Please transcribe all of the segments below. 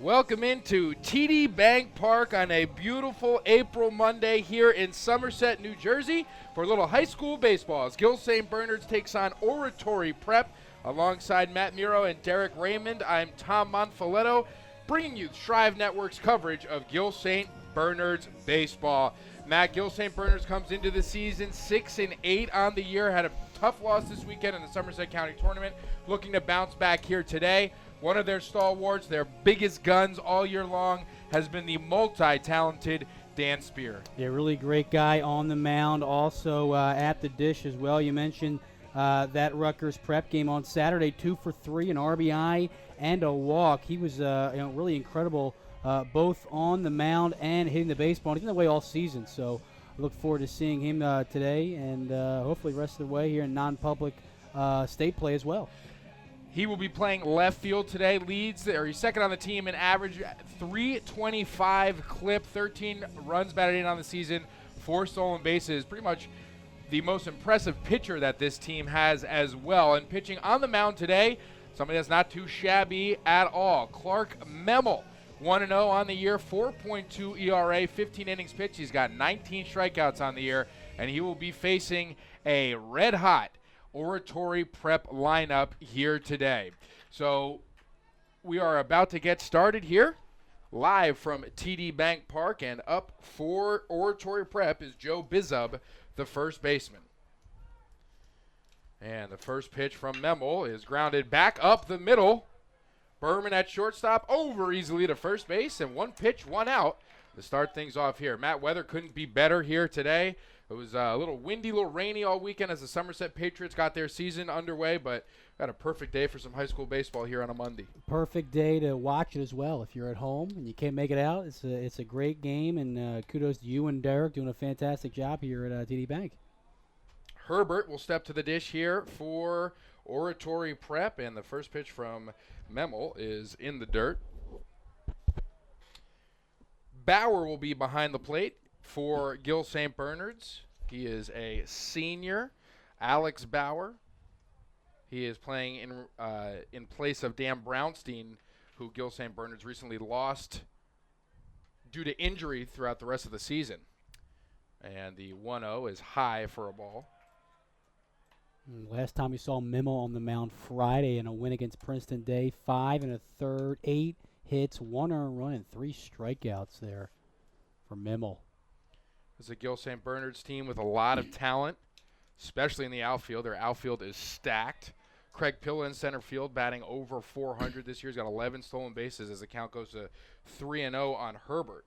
Welcome into TD Bank Park on a beautiful April Monday here in Somerset, New Jersey for a little high school baseball as Gill St. Bernard's takes on Oratory Prep. Alongside Matt Miro and Derek Raymond, I'm Tom Monfiletto, bringing you Shrive Network's coverage of Gill St. Bernard's baseball. Matt, Gill St. Bernard's comes into the season 6-8 on the year, had a tough loss this weekend in the Somerset County Tournament, looking to bounce back here today. One of their stalwarts, their biggest guns all year long, has been the multi-talented Dan Spear. Yeah, really great guy on the mound, also at the dish as well. You mentioned that Rutgers Prep game on Saturday, 2 for 3, an RBI and a walk. He was really incredible, both on the mound and hitting the baseball. He's been that way all season, so I look forward to seeing him today and hopefully the rest of the way here in non-public state play as well. He will be playing left field today. He's second on the team in average, 325 clip, 13 runs batted in on the season, 4 stolen bases. Pretty much the most impressive pitcher that this team has as well. And pitching on the mound today, somebody that's not too shabby at all, Clark Memel. 1-0 on the year, 4.2 ERA, 15 innings pitched. He's got 19 strikeouts on the year, and he will be facing a red-hot Oratory Prep lineup here today. So we are about to get started here live from TD Bank Park, and up for Oratory Prep is Joe Bizub, the first baseman. And the first pitch from Memel is grounded back up the middle. Berman at shortstop, over easily to first base, and 1 pitch, 1 out to start things off here. Matt, weather couldn't be better here today. It was a little windy, a little rainy all weekend as the Somerset Patriots got their season underway, but got a perfect day for some high school baseball here on a Monday. Perfect day to watch it as well. If you're at home and you can't make it out, it's a great game, and kudos to you and Derek doing a fantastic job here at TD Bank. Herbert will step to the dish here for Oratory Prep, and the first pitch from Memel is in the dirt. Bauer will be behind the plate for Gill St. Bernard's. He is a senior, Alex Bauer. He is playing in place of Dan Brownstein, who Gill St. Bernard's recently lost due to injury throughout the rest of the season. And the 1-0 is high for a ball. Last time we saw Memel on the mound Friday in a win against Princeton Day, 5 1/3, 8 hits, 1 earned run, and 3 strikeouts there for Memel. This is a Gill St. Bernard's team with a lot of talent, especially in the outfield. Their outfield is stacked. Craig Pilla in center field, batting over 400 this year. He's got 11 stolen bases as the count goes to 3-0 on Herbert.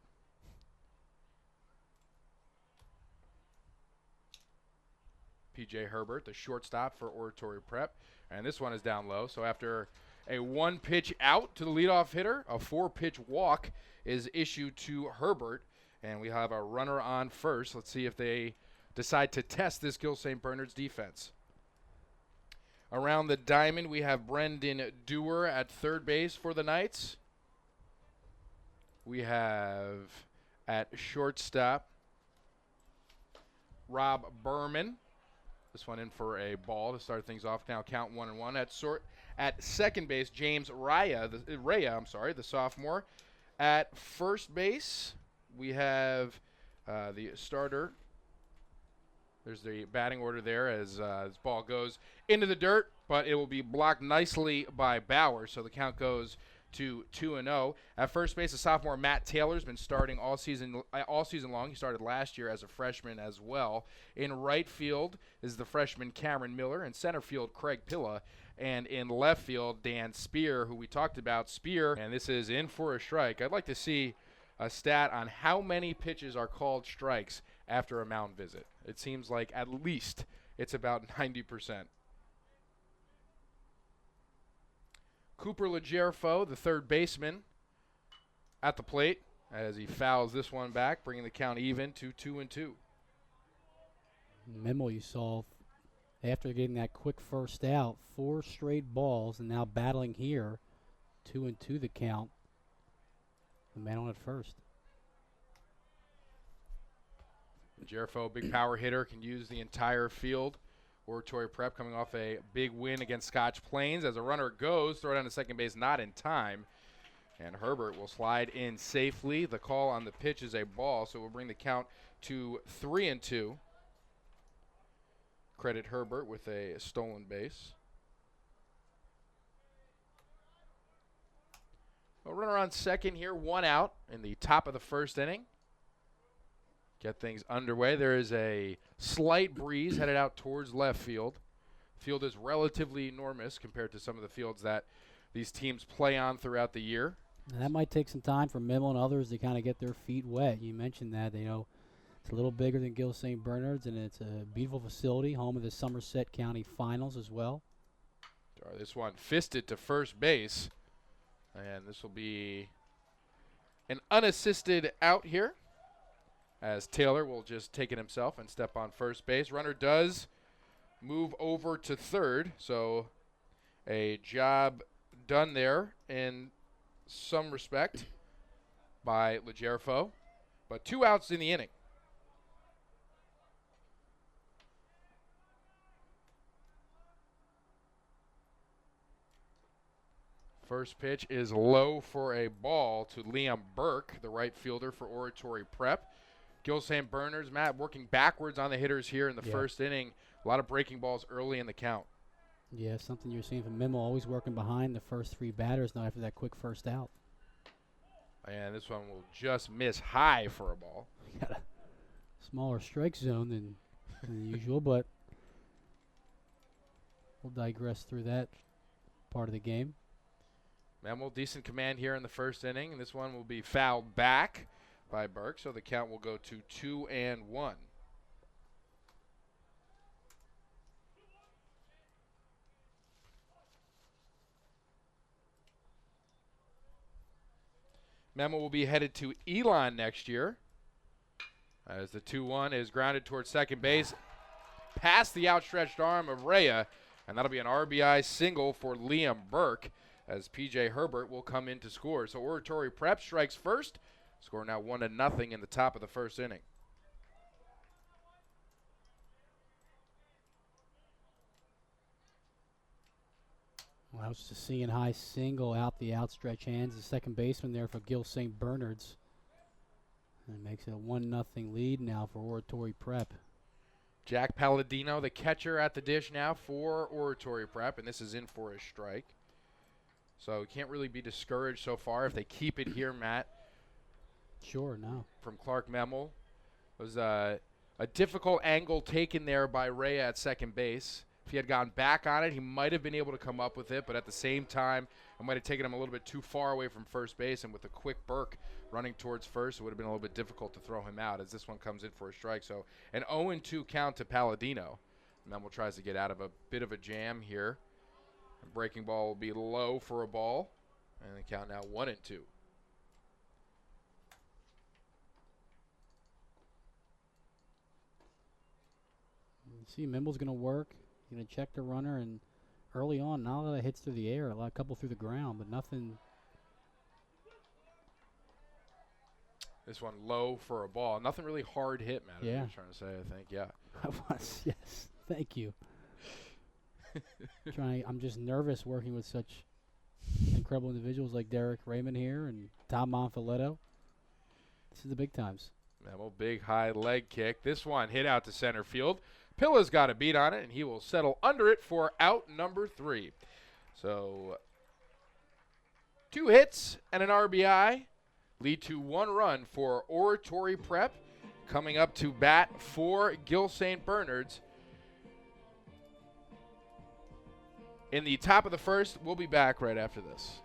P.J. Herbert, the shortstop for Oratory Prep. And this one is down low. So after a 1-pitch out to the leadoff hitter, a 4-pitch walk is issued to Herbert. And we have a runner on first. Let's see if they decide to test this Gill St. Bernard's defense. Around the diamond, we have Brendan Dewar at third base for the Knights. We have at shortstop Rob Berman. This one in for a ball to start things off. Now count 1-1. At second base, James Raya, the sophomore. At first base, we have the starter. There's the batting order there as this ball goes into the dirt, but it will be blocked nicely by Bauer, so the count goes to 2-0. At first base, the sophomore Matt Taylor's been starting all season long. He started last year as a freshman as well. In right field is the freshman Cameron Miller. In center field, Craig Pilla. And in left field, Dan Spear, who we talked about. Spear, and this is in for a strike. I'd like to see a stat on how many pitches are called strikes after a mound visit. It seems like at least it's about 90%. Cooper Legerfo, the third baseman, at the plate as he fouls this one back, bringing the count even to 2-2. Memel, you saw after getting that quick first out, 4 straight balls, and now battling here, 2-2 the count. The man on at first. Legerfo, big power hitter, can use the entire field. Oratory Prep coming off a big win against Scotch Plains. As a runner goes, throw down to second base, not in time. And Herbert will slide in safely. The call on the pitch is a ball, so we'll bring the count to 3-2. Credit Herbert with a stolen base. A runner on second here, 1 out in the top of the first inning. Get things underway. There is a slight breeze headed out towards left field. Field is relatively enormous compared to some of the fields that these teams play on throughout the year. And that might take some time for Mimmel and others to kind of get their feet wet. You mentioned that, it's a little bigger than Gill St. Bernard's, and it's a beautiful facility, home of the Somerset County Finals as well. This one fisted to first base, and this will be an unassisted out here, as Taylor will just take it himself and step on first base. Runner does move over to third, so a job done there in some respect by Legerfo, but 2 outs in the inning. First pitch is low for a ball to Liam Burke, the right fielder for Oratory Prep. Gill St. Bernard's, Matt, working backwards on the hitters here in the first inning. A lot of breaking balls early in the count. Yeah, something you're seeing from Mimmel, always working behind the first 3 batters now after that quick first out. And this one will just miss high for a ball. Got a smaller strike zone than usual, but we'll digress through that part of the game. Mimmel, decent command here in the first inning, and this one will be fouled back by Burke, so the count will go to 2-1. Mimmel will be headed to Elon next year, as the 2-1 is grounded towards second base, past the outstretched arm of Rhea, and that'll be an RBI single for Liam Burke, as P.J. Herbert will come in to score. So Oratory Prep strikes first, score now 1-0 in the top of the first inning. Well, I was just seeing high single out the outstretched hands. The second baseman there for Gill St. Bernard's. And it makes it a 1-0 lead now for Oratory Prep. Jack Palladino, the catcher at the dish now for Oratory Prep, and this is in for a strike. So we can't really be discouraged so far if they keep it here, Matt. Sure, no. From Clark Mimmel. It was a difficult angle taken there by Ray at second base. If he had gone back on it, he might have been able to come up with it, but at the same time, it might have taken him a little bit too far away from first base, and with a quick Burke running towards first, it would have been a little bit difficult to throw him out as this one comes in for a strike. So an 0-2 count to Palladino. Mimmel tries to get out of a bit of a jam here. The breaking ball will be low for a ball, and the count now 1-2. You see, Mimmel's going to work. He's going to check the runner, and early on, not a lot of hits through the air, a couple through the ground, but nothing. This one low for a ball. Nothing really hard hit, Matt. Yeah. I was trying to say, I think, yeah. I was, yes. Thank you. I'm just nervous working with such incredible individuals like Derek Raymond here and Tom Monfiletto. This is the big times. Mimmel, big high leg kick. This one hit out to center field. Pilla's got a beat on it, and he will settle under it for out number 3. So 2 hits and an RBI lead to 1 run for Oratory Prep. Coming up to bat for Gill St. Bernard's. In the top of the first, we'll be back right after this.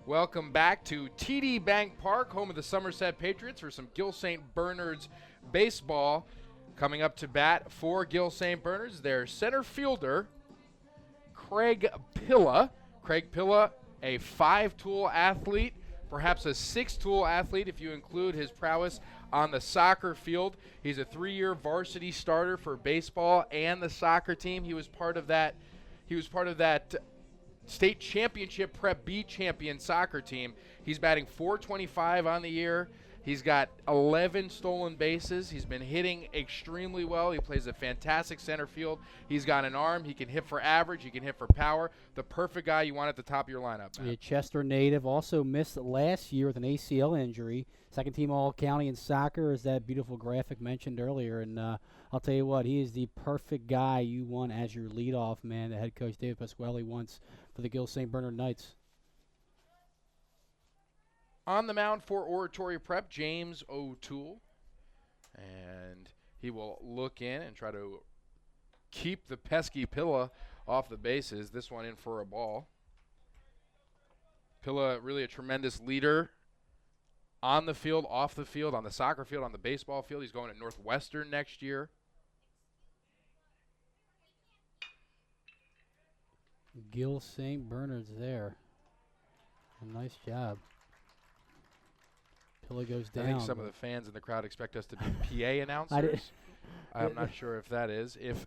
Welcome back to TD Bank Park, home of the Somerset Patriots, for some Gill St. Bernard's baseball. Coming up to bat for Gill St. Bernard's, their center fielder, Craig Pilla. Craig Pilla, a 5-tool athlete, perhaps a 6-tool athlete if you include his prowess on the soccer field. He's a 3-year varsity starter for baseball and the soccer team. He was part of that state championship Prep B champion soccer team. He's batting .425 on the year. He's got 11 stolen bases. He's been hitting extremely well. He plays a fantastic center field. He's got an arm. He can hit for average. He can hit for power. The perfect guy you want at the top of your lineup. A Chester native, also missed last year with an ACL injury. Second team All-County in soccer, as that beautiful graphic mentioned earlier. And I'll tell you what, he is the perfect guy you want as your leadoff man that head coach David Pasquale wants for the Gill St. Bernard Knights. On the mound for Oratory Prep, James O'Toole. And he will look in and try to keep the pesky Pilla off the bases. This one in for a ball. Pilla, really a tremendous leader on the field, off the field, on the soccer field, on the baseball field. He's going to Northwestern next year. Gill St. Bernard's there. A nice job. Pilla goes down. I think some of the fans in the crowd expect us to be PA announcers. I'm not sure if that is. If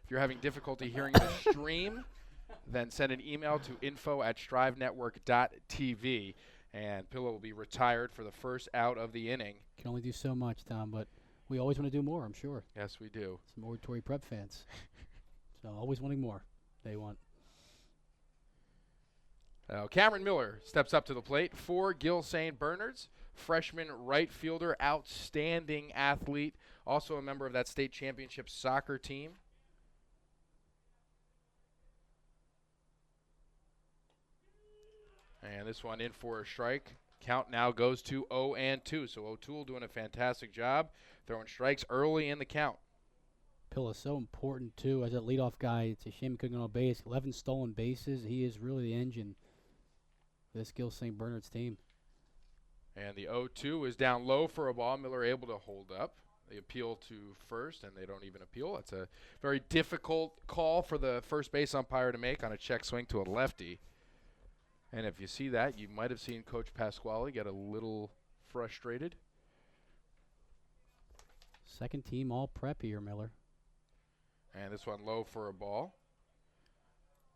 you're having difficulty hearing the stream, then send an email to info@strivenetwork.tv, and Pilla will be retired for the first out of the inning. Can only do so much, Tom, but we always want to do more, I'm sure. Yes, we do. Some Oratory Prep fans. So always wanting more. They want. Cameron Miller steps up to the plate for Gill St. Bernard's. Freshman right fielder, outstanding athlete, also a member of that state championship soccer team. And this one in for a strike. Count now goes to 0-2. So O'Toole doing a fantastic job throwing strikes early in the count. Pilla's so important, too, as a leadoff guy. It's a shame he couldn't get on base. 11 stolen bases. He is really the engine for this Gill St. Bernard's team. And the 0-2 is down low for a ball. Miller able to hold up. They appeal to first, and they don't even appeal. That's a very difficult call for the first base umpire to make on a check swing to a lefty. And if you see that, you might have seen Coach Pasquale get a little frustrated. Second team all prep here, Miller. And this one low for a ball.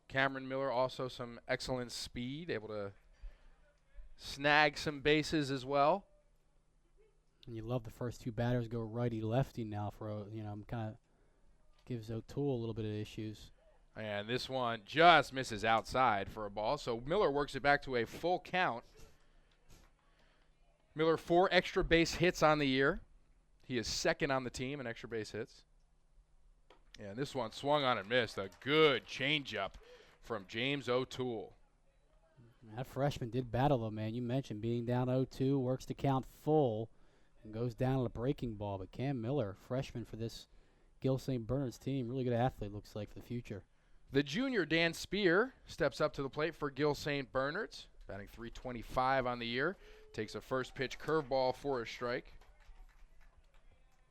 Cameron Miller also some excellent speed, able to snag some bases as well. And you love the first two batters go righty-lefty now for, kind of gives O'Toole a little bit of issues. And this one just misses outside for a ball. So Miller works it back to a full count. Miller 4 extra base hits on the year. He is second on the team in extra base hits. And this one swung on and missed. A good changeup from James O'Toole. That freshman did battle, though, man. You mentioned being down 0-2, works to count full, and goes down on a breaking ball. But Cam Miller, freshman for this Gill St. Bernard's team, really good athlete, looks like, for the future. The junior Dan Spear steps up to the plate for Gill St. Bernard's, batting .325 on the year. Takes a first pitch curveball for a strike.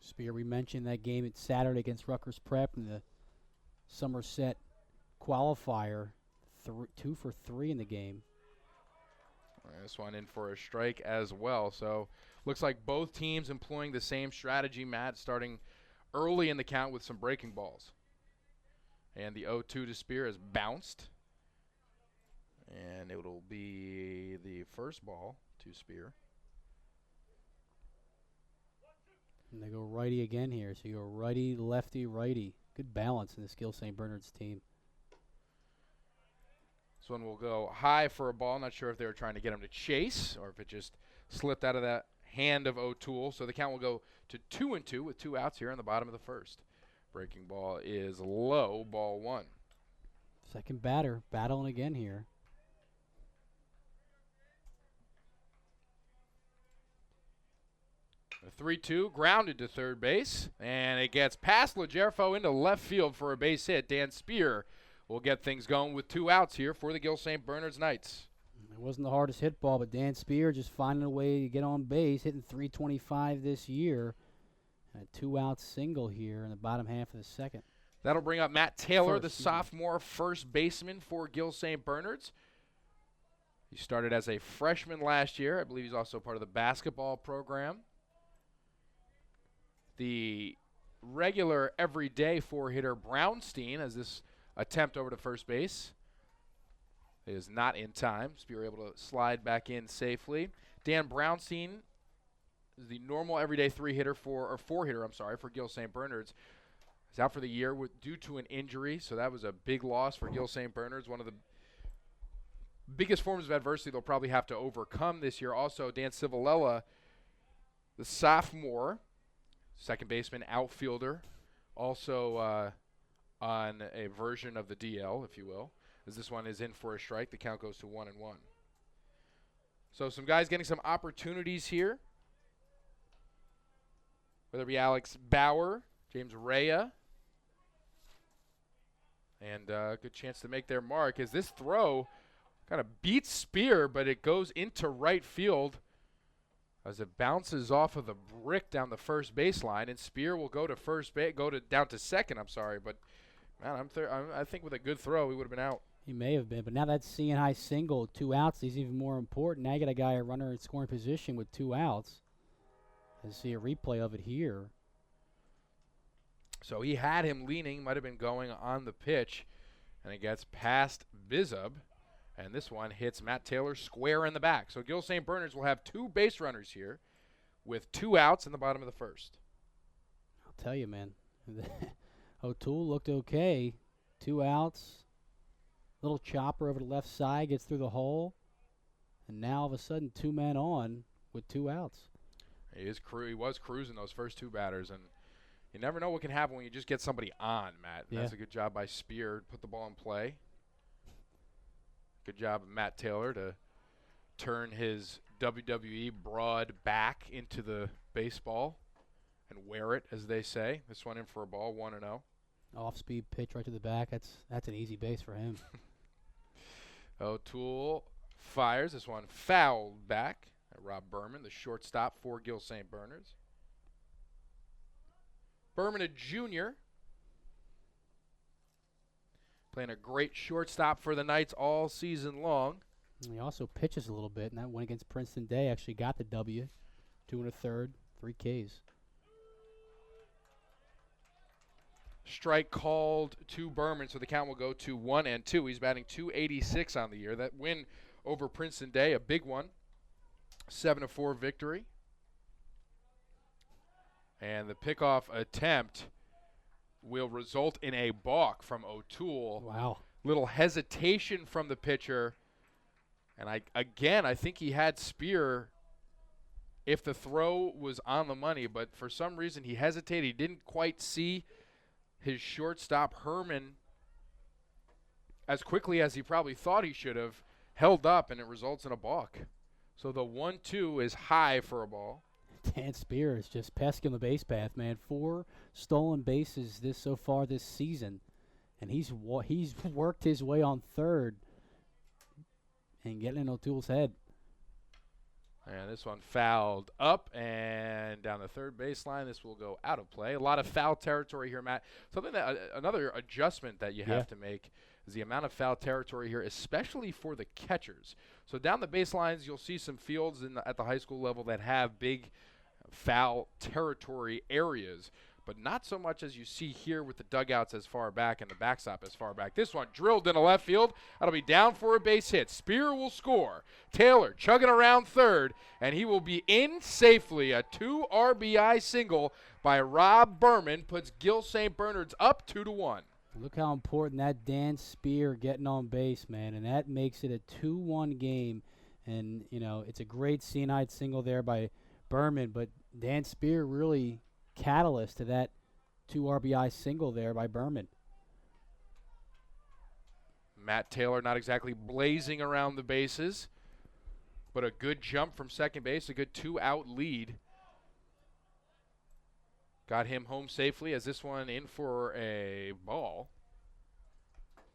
Spear, we mentioned that game at Saturday against Rutgers Prep in the Somerset qualifier, 2 for 3 in the game. This one in for a strike as well. So looks like both teams employing the same strategy, Matt, starting early in the count with some breaking balls. And the 0-2 to Spear is bounced. And it will be the first ball to Spear. And they go righty again here. So you go righty, lefty, righty. Good balance in this Gill St. Bernard's team. This one will go high for a ball. Not sure if they were trying to get him to chase or if it just slipped out of that hand of O'Toole. So the count will go to 2-2 with 2 outs here in the bottom of the first. Breaking ball is low, ball 1. Second batter, battling again here. A 3-2, grounded to third base, and it gets past Legerfo into left field for a base hit. Dan Spear will get things going with 2 outs here for the Gill St. Bernard's Knights. It wasn't the hardest hit ball, but Dan Spear just finding a way to get on base, hitting .325 this year. And a 2-out single here in the bottom half of the second. That'll bring up Matt Taylor, the sophomore first baseman for Gill St. Bernard's. He started as a freshman last year. I believe he's also part of the basketball program. The regular everyday four-hitter Brownstein has this attempt over to first base. It is not in time. Spear able to slide back in safely. Dan Brownstein is the normal everyday four-hitter for Gill St. Bernard's. He's out for the year due to an injury, so that was a big loss for Gill St. Bernard's. One of the biggest forms of adversity they'll probably have to overcome this year. Also, Dan Civilella, the sophomore, second baseman, outfielder, also on a version of the DL, if you will, as this one is in for a strike. The count goes to 1-1. So some guys getting some opportunities here, whether it be Alex Bauer, James Rhea, and a good chance to make their mark as this throw kind of beats Spear, but it goes into right field as it bounces off of the brick down the first baseline, and Spear will go to down to second. But man, I think with a good throw, he would have been out. He may have been, but now that's seeing high single, 2 outs. He's even more important. Now you got a runner in scoring position with 2 outs. Let's see a replay of it here. So he had him leaning, might have been going on the pitch, and it gets past Bizub. And this one hits Matt Taylor square in the back. So Gill St. Bernard's will have 2 base runners here with 2 outs in the bottom of the first. I'll tell you, man. O'Toole looked okay. 2 outs. Little chopper over the left side, gets through the hole. And now all of a sudden 2 men on with 2 outs. He was cruising those first 2 batters. And you never know what can happen when you just get somebody on, Matt. Yeah. That's a good job by Spear to put the ball in play. Good job of Matt Taylor to turn his WWE broad back into the baseball and wear it, as they say. This one in for a ball, 1-0. Off-speed pitch right to the back. That's an easy base for him. O'Toole fires. This one fouled back at Rob Berman, the shortstop for Gill St. Bernard's. Berman, a junior, playing a great shortstop for the Knights all season long. And he also pitches a little bit, and that one against Princeton Day actually got the W. 2 1/3, 3 Ks. Strike called to Berman, so the count will go to 1-2. He's batting .286 on the year. That win over Princeton Day, a big one, 7-4 victory. And the pickoff attempt will result in a balk from O'Toole. Wow. Little hesitation from the pitcher. And I think he had Spear if the throw was on the money, but for some reason he hesitated. He didn't quite see his shortstop, Herman, as quickly as he probably thought he should have, held up, and it results in a balk. So the 1-2 is high for a ball. Dan Spear is just pesking the base path, man. 4 stolen bases so far this season, and he's worked his way on third and getting in O'Toole's head. And this one fouled up and down the third baseline. This will go out of play. A lot of foul territory here, Matt. Another adjustment that you have to make is the amount of foul territory here, especially for the catchers. So down the baselines, you'll see some fields at the high school level that have big foul territory areas, but not so much as you see here with the dugouts as far back and the backstop as far back. This one drilled into left field. That'll be down for a base hit. Spear will score. Taylor chugging around third, and he will be in safely. A 2 RBI single by Rob Berman puts Gill St. Bernard's up 2-1. Look how important that Dan Spear getting on base, man, and that makes it a 2-1 game. And, it's a great C&I single there by Berman, but Dan Spear really catalyst to that 2 RBI single there by Berman. Matt Taylor not exactly blazing around the bases, but a good jump from second base, a good 2-out lead. Got him home safely as this one in for a ball.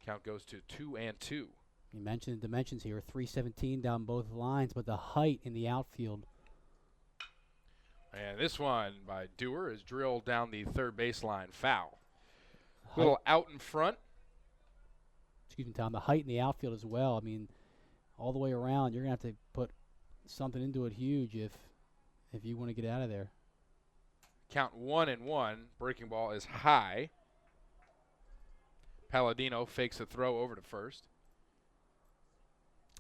Count goes to 2-2. You mentioned the dimensions here, 317 down both lines, but the height in the outfield. And this one by Dewar is drilled down the third baseline, foul. Little out in front. Excuse me, Tom. The height in the outfield as well. I mean, all the way around, you're going to have to put something into it huge if you want to get out of there. Count 1-1. Breaking ball is high. Palladino fakes a throw over to first.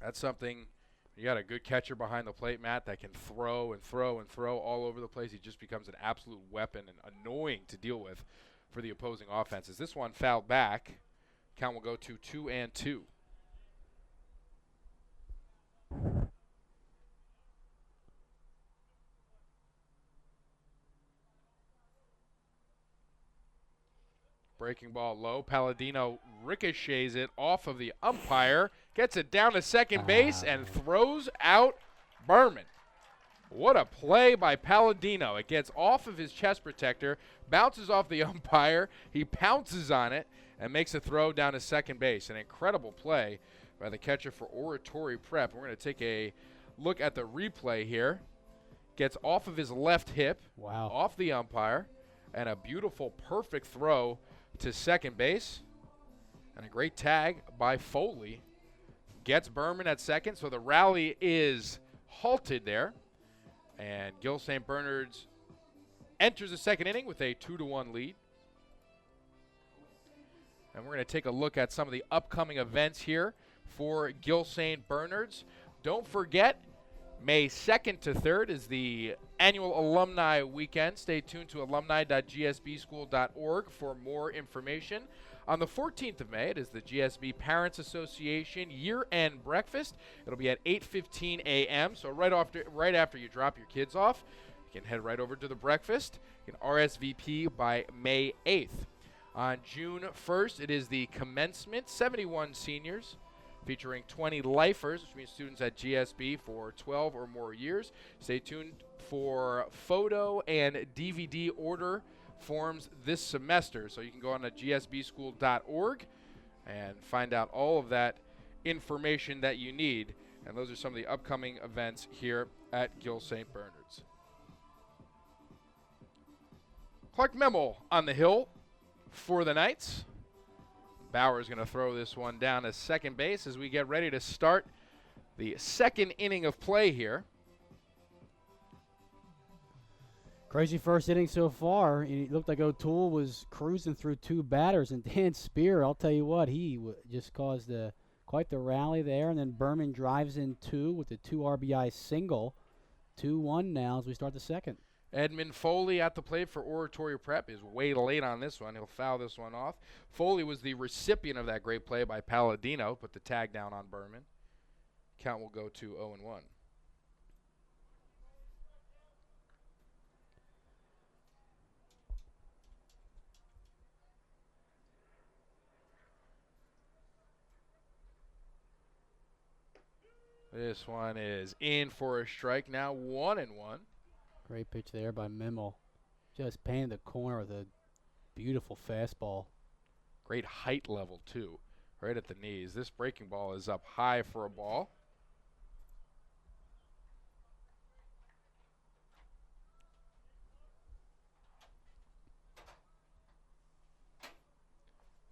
That's something. You got a good catcher behind the plate, Matt, that can throw and throw and throw all over the place. He just becomes an absolute weapon and annoying to deal with for the opposing offenses. This one fouled back. Count will go to 2-2. Breaking ball low. Palladino ricochets it off of the umpire, gets it down to second base, and throws out Berman. What a play by Palladino. It gets off of his chest protector, bounces off the umpire, he pounces on it, and makes a throw down to second base. An incredible play by the catcher for Oratory Prep. We're going to take a look at the replay here. Gets off of his left hip, off the umpire, and a beautiful, perfect throw to second base. And a great tag by Foley. Gets Berman at second, so the rally is halted there. And Gill St. Bernard's enters the second inning with a 2-1 lead. And we're going to take a look at some of the upcoming events here for Gill St. Bernard's. Don't forget, May 2nd to 3rd is the annual alumni weekend. Stay tuned to alumni.gsbschool.org for more information. On the 14th of May, it is the GSB Parents Association year-end breakfast. It'll be at 8:15 a.m., so right after you drop your kids off, you can head right over to the breakfast. You can RSVP by May 8th. On June 1st, it is the commencement, 71 seniors, featuring 20 lifers, which means students at GSB for 12 or more years. Stay tuned for photo and DVD order forms this semester. So you can go on to gsbschool.org and find out all of that information that you need. And those are some of the upcoming events here at Gill St. Bernard's. Clark Memel on the hill for the Knights. Bauer's going to throw this one down to second base as we get ready to start the second inning of play here. Crazy first inning so far. It looked like O'Toole was cruising through two batters, and Dan Spear, I'll tell you what, he just caused quite the rally there, and then Berman drives in two with the 2 RBI single. 2-1 now as we start the second. Edmund Foley at the plate for Oratory Prep is way late on this one. He'll foul this one off. Foley was the recipient of that great play by Palladino, put the tag down on Berman. Count will go to 0-1. This one is in for a strike now, 1-1. Great pitch there by Memel. Just painted the corner with a beautiful fastball. Great height level, too, right at the knees. This breaking ball is up high for a ball.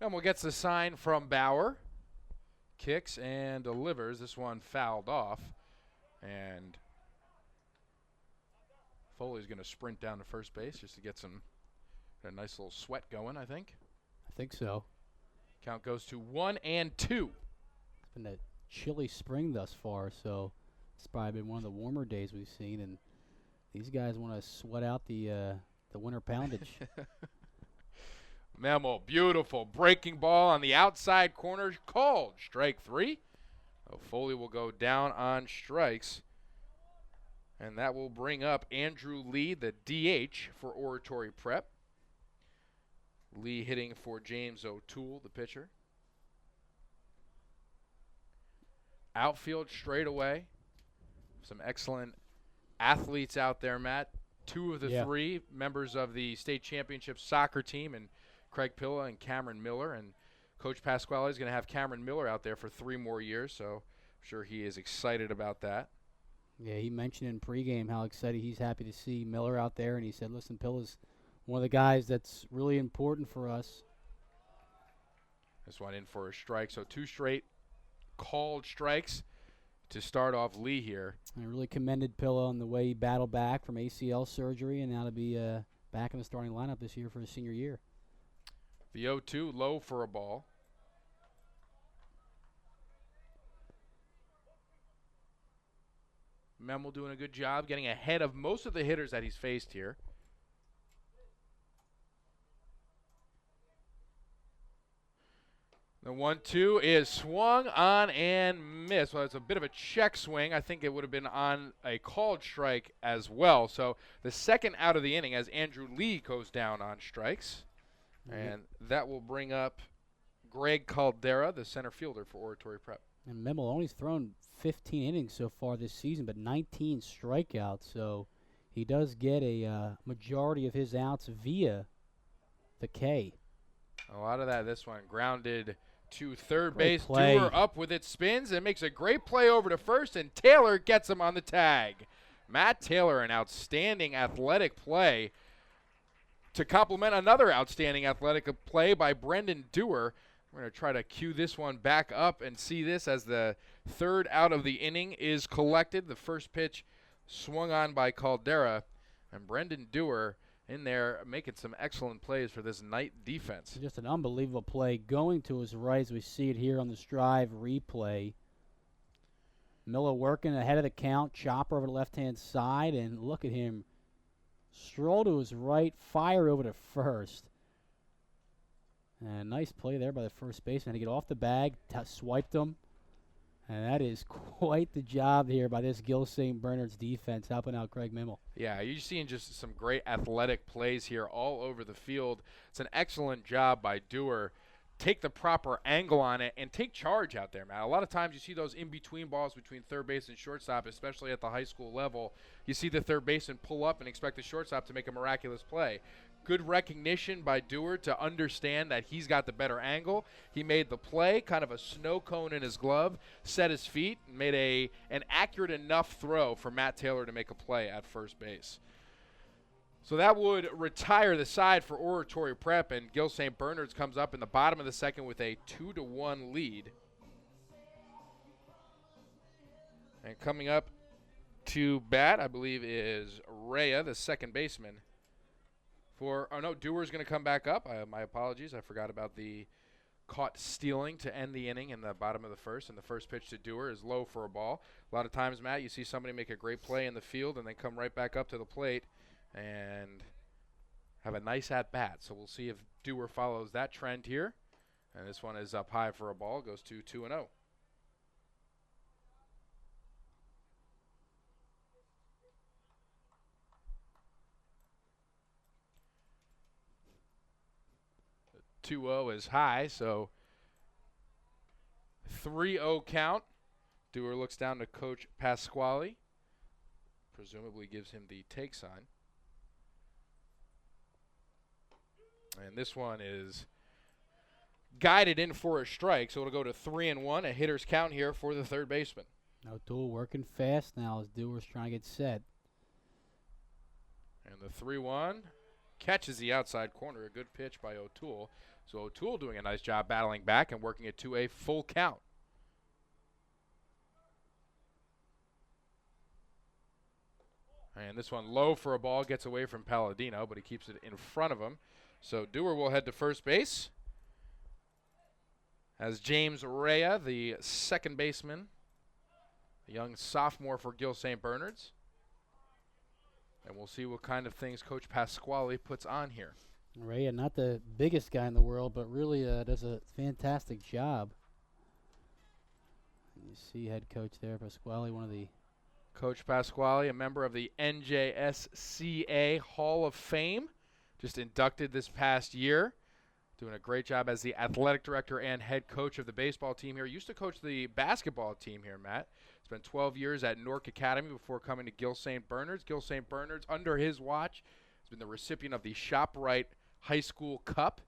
Memel gets the sign from Bauer. Kicks and delivers. This one fouled off. And Foley's going to sprint down to first base just to get a nice little sweat going, I think. I think so. Count goes to 1-2. It's been a chilly spring thus far, so it's probably been one of the warmer days we've seen, and these guys want to sweat out the winter poundage. Memel, beautiful breaking ball on the outside corner, called strike 3. Foley will go down on strikes, and that will bring up Andrew Lee, the DH for Oratory Prep. Lee hitting for James O'Toole, the pitcher. Outfield straightaway. Some excellent athletes out there, Matt. 2 of the 3 members of the state championship soccer team, and Craig Pilla and Cameron Miller. And Coach Pasquale is going to have Cameron Miller out there for 3 more years, so I'm sure he is excited about that. Yeah, he mentioned in pregame how excited he's happy to see Miller out there, and he said, listen, Pilla's one of the guys that's really important for us. This one in for a strike, so 2 straight called strikes to start off Lee here. I really commended Pilla on the way he battled back from ACL surgery and now to be back in the starting lineup this year for his senior year. The 0-2, low for a ball. Memel doing a good job getting ahead of most of the hitters that he's faced here. The 1-2 is swung on and missed. Well, it's a bit of a check swing. I think it would have been on a called strike as well. So the second out of the inning as Andrew Lee goes down on strikes. And that will bring up Greg Caldera, the center fielder for Oratory Prep. And Memel only's thrown 15 innings so far this season, but 19 strikeouts. So he does get a majority of his outs via the K. A lot of that. This one grounded to third Great base. play. Dewar up with it, spins, and makes a great play over to first, and Taylor gets him on the tag. Matt Taylor, an outstanding athletic play to complement another outstanding athletic play by Brendan Dewar. We're going to try to cue this one back up and see this as the third out of the inning is collected. The first pitch swung on by Caldera, and Brendan Dewar in there making some excellent plays for this Knight defense. Just an unbelievable play going to his right as we see it here on the Strive replay. Miller working ahead of the count, chopper over the left-hand side, and look at him. Stroll to his right, fire over to first. And nice play there by the first baseman to get off the bag, swiped him. And that is quite the job here by this Gill St. Bernard's defense helping out Craig Memel. Yeah, you're seeing just some great athletic plays here all over the field. It's an excellent job by Dewar. Take the proper angle on it and take charge out there, Matt. A lot of times you see those in-between balls between third base and shortstop, especially at the high school level. You see the third baseman pull up and expect the shortstop to make a miraculous play. Good recognition by Dewar to understand that he's got the better angle. He made the play, kind of a snow cone in his glove, set his feet, and made an accurate enough throw for Matt Taylor to make a play at first base. So that would retire the side for Oratory Prep, and Gill St. Bernard's comes up in the bottom of the second with a 2-1 lead. And coming up to bat, I believe, is Rhea, the second baseman. Dewar's going to come back up. My apologies. I forgot about the caught stealing to end the inning in the bottom of the first, and the first pitch to Dewar is low for a ball. A lot of times, Matt, you see somebody make a great play in the field and then come right back up to the plate and have a nice at-bat. So we'll see if Dewar follows that trend here. And this one is up high for a ball, goes to 2-0. The 2-0 is high, so 3-0 count. Dewar looks down to Coach Pasquale. Presumably gives him the take sign. And this one is guided in for a strike, so it'll go to 3-1, a hitter's count here for the third baseman. O'Toole working fast now as Dewar's trying to get set. And the 3-1 catches the outside corner, a good pitch by O'Toole. So O'Toole doing a nice job battling back and working it to a full count. And this one low for a ball, gets away from Palladino, but he keeps it in front of him. So Dewar will head to first base as James Rhea, the second baseman, a young sophomore for Gill St. Bernard's. And we'll see what kind of things Coach Pasquale puts on here. Rhea, not the biggest guy in the world, but really does a fantastic job. You see head coach there, Pasquale, one of the... Coach Pasquale, a member of the NJSCA Hall of Fame, just inducted this past year. Doing a great job as the athletic director and head coach of the baseball team here. Used to coach the basketball team here, Matt. Spent 12 years at Newark Academy before coming to Gill St. Bernard's. Gill St. Bernard's, under his watch, has been the recipient of the ShopRite High School Cup.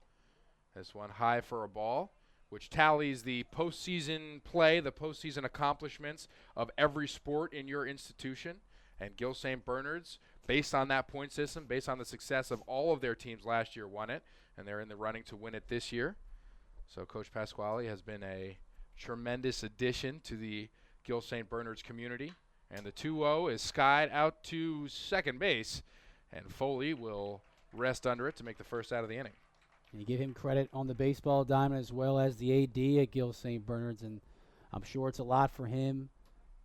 This one high for a ball which tallies the postseason play, the postseason accomplishments of every sport in your institution. And Gill St. Bernard's, based on that point system, based on the success of all of their teams last year, won it, and they're in the running to win it this year. So Coach Pasquale has been a tremendous addition to the Gill St. Bernard's community. And the 2-0 is skied out to second base, and Foley will rest under it to make the first out of the inning. And you give him credit on the baseball diamond as well as the AD at Gill St. Bernard's, and I'm sure it's a lot for him.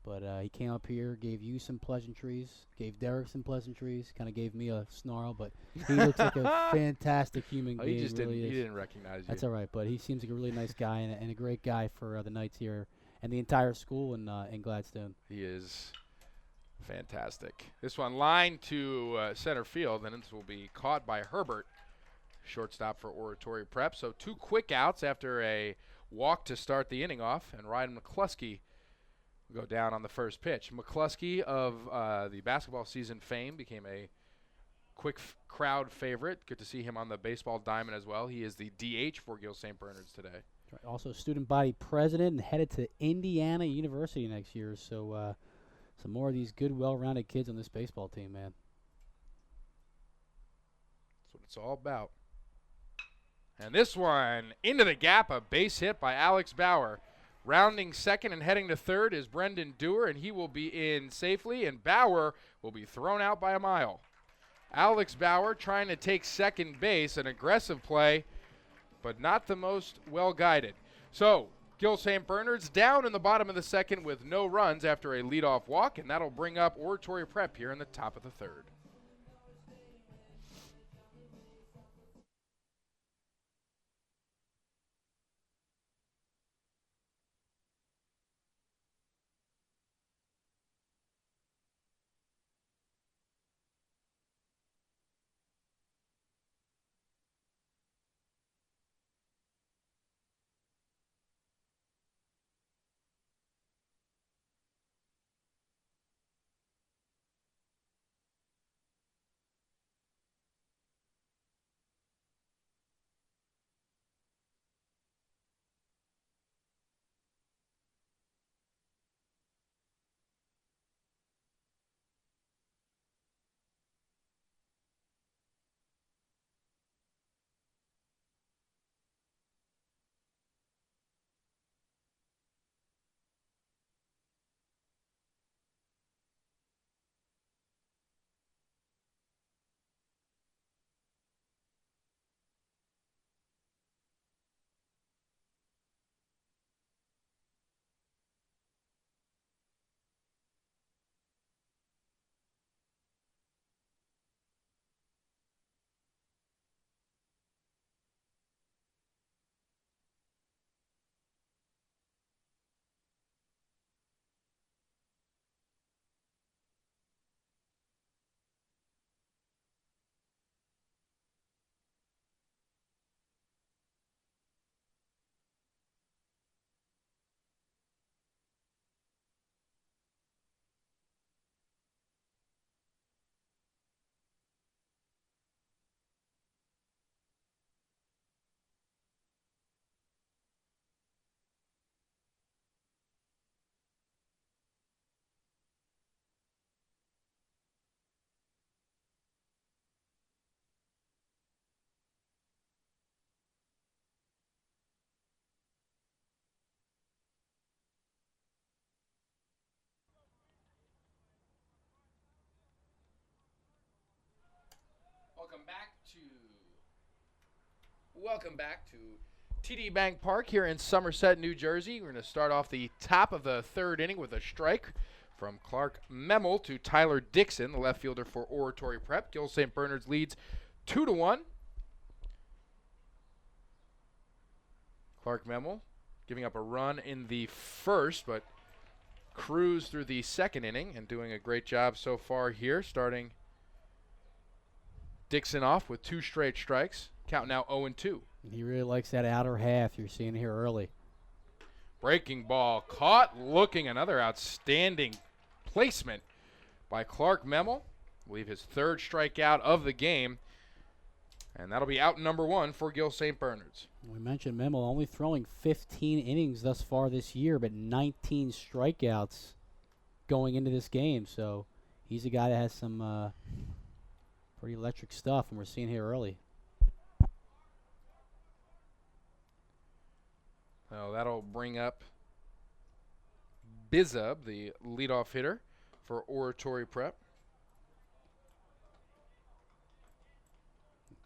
But he came up here, gave you some pleasantries, gave Derek some pleasantries, kind of gave me a snarl, but he looks like a fantastic human being. He just really didn't recognize you. That's all right, but he seems like a really nice guy and a great guy for the Knights here and the entire school in Gladstone. He is fantastic. This one line to center field, and this will be caught by Herbert, shortstop for Oratory Prep. So 2 quick outs after a walk to start the inning off, and Ryan McCluskey will go down on the first pitch. McCluskey of the basketball season fame became a quick crowd favorite. Good to see him on the baseball diamond as well. He is the DH for Gill St. Bernard's today. Right. Also student body president and headed to Indiana University next year. So some more of these good, well-rounded kids on this baseball team, man. That's what it's all about. And this one into the gap, a base hit by Alex Bauer. Rounding second and heading to third is Brendan Dewar, and he will be in safely, and Bauer will be thrown out by a mile. Alex Bauer trying to take second base, an aggressive play, but not the most well-guided. So Gill St. Bernard's down in the bottom of the second with no runs after a leadoff walk, and that'll bring up Oratory Prep here in the top of the third. Welcome back to TD Bank Park here in Somerset, New Jersey. We're going to start off the top of the third inning with a strike from Clark Memel to Tyler Dixon, the left fielder for Oratory Prep. Gill St. Bernard's leads 2-1. Clark Memel giving up a run in the first, but cruised through the second inning and doing a great job so far here, starting Dixon off with 2 straight strikes. Count now 0-2. He really likes that outer half you're seeing here early. Breaking ball caught, looking, another outstanding placement by Clark Memel. I believe his 3rd strikeout of the game. And that'll be out number 1 for Gill St. Bernard's. We mentioned Memo only throwing 15 innings thus far this year, but 19 strikeouts going into this game. So he's a guy that has some pretty electric stuff, and we're seeing here early. Well, that'll bring up Bizub, the leadoff hitter for Oratory Prep.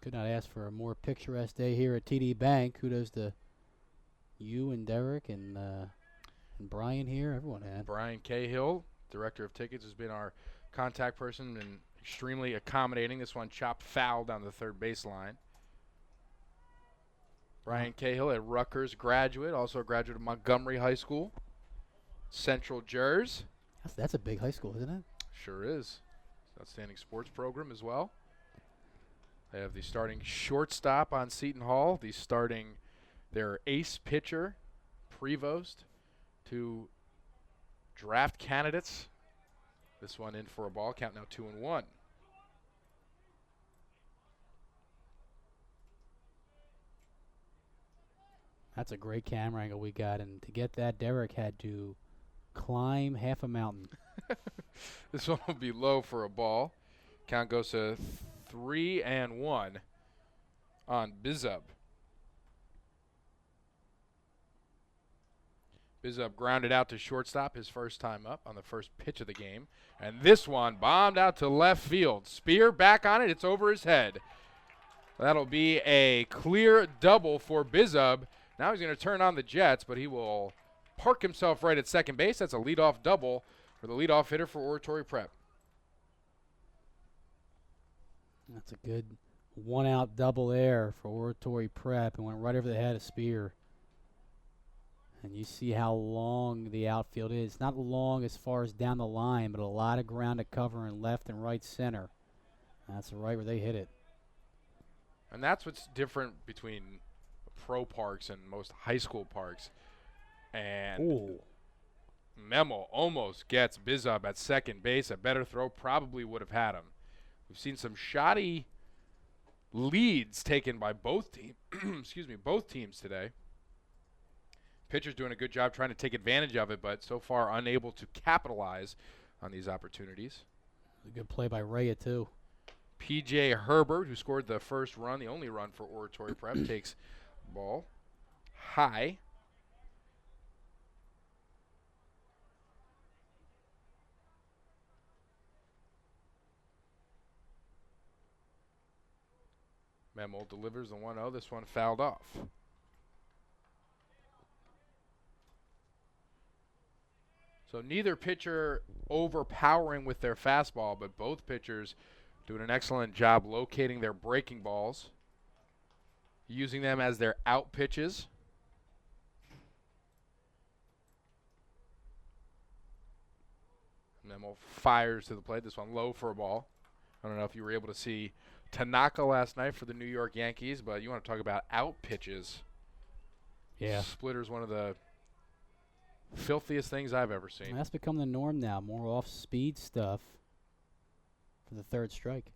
Could not ask for a more picturesque day here at TD Bank. Kudos to you and Derek and Brian here. Everyone had. Brian Cahill, director of tickets, has been our contact person and extremely accommodating. This one chopped foul down the third baseline. Brian Cahill, a Rutgers graduate, also a graduate of Montgomery High School, Central Jersey. That's a big high school, isn't it? Sure is. Outstanding sports program as well. They have the starting shortstop on Seton Hall, their ace pitcher, Prevost, 2 draft candidates. This one in for a ball, count now 2-1. That's a great camera angle we got, and to get that, Derek had to climb half a mountain. This one will be low for a ball. Count goes to 3-1 on Bizub. Bizub grounded out to shortstop his first time up on the first pitch of the game. And this one bombed out to left field. Spear back on it. It's over his head. That'll be a clear double for Bizub. Now he's going to turn on the Jets, but he will park himself right at second base. That's a leadoff double for the leadoff hitter for Oratory Prep. That's a good one-out double there for Oratory Prep, and went right over the head of Spear. And you see how long the outfield is. Not long as far as down the line, but a lot of ground to cover in left and right center. That's right where they hit it. And that's what's different between pro parks and most high school parks. And Memo almost gets Bizub at second base. A better throw probably would have had him. We've seen some shoddy leads taken by both teams today. Pitcher's doing a good job trying to take advantage of it, but so far unable to capitalize on these opportunities. A good play by Rhea, too. P.J. Herbert, who scored the first run, the only run for Oratory Prep, takes ball high. Memo delivers the 1-0. This one fouled off. So neither pitcher overpowering with their fastball, but both pitchers doing an excellent job locating their breaking balls, using them as their out pitches. Memo fires to the plate. This one low for a ball. I don't know if you were able to see Tanaka last night for the New York Yankees, but you want to talk about out pitches. Yeah. Splitter's one of the filthiest things I've ever seen. And that's become the norm now. More off-speed stuff for the third strike.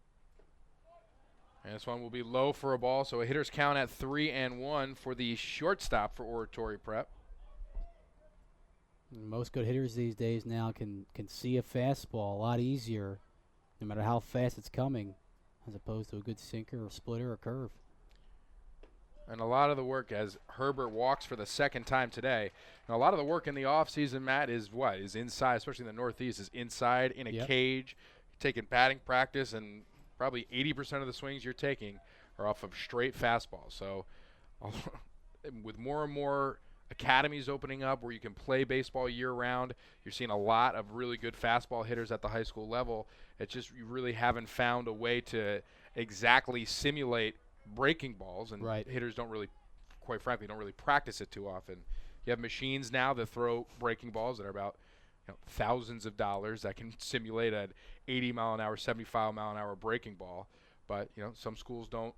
And this one will be low for a ball, so a hitter's count at 3-1 for the shortstop for Oratory Prep. Most good hitters these days now can see a fastball a lot easier, no matter how fast it's coming, as opposed to a good sinker or splitter or curve. And a lot of the work, as Herbert walks for the second time today, and a lot of the work in the offseason, Matt, is what? Is inside, especially in the Northeast, is inside in a cage, taking batting practice, and probably 80% of the swings you're taking are off of straight fastballs. So with more and more academies opening up where you can play baseball year-round, you're seeing a lot of really good fastball hitters at the high school level. It's just you really haven't found a way to exactly simulate breaking balls, and hitters don't really, quite frankly, don't really practice it too often. You have machines now that throw breaking balls that are about thousands of dollars that can simulate an 80-mile-an-hour, 75-mile-an-hour breaking ball. But some schools don't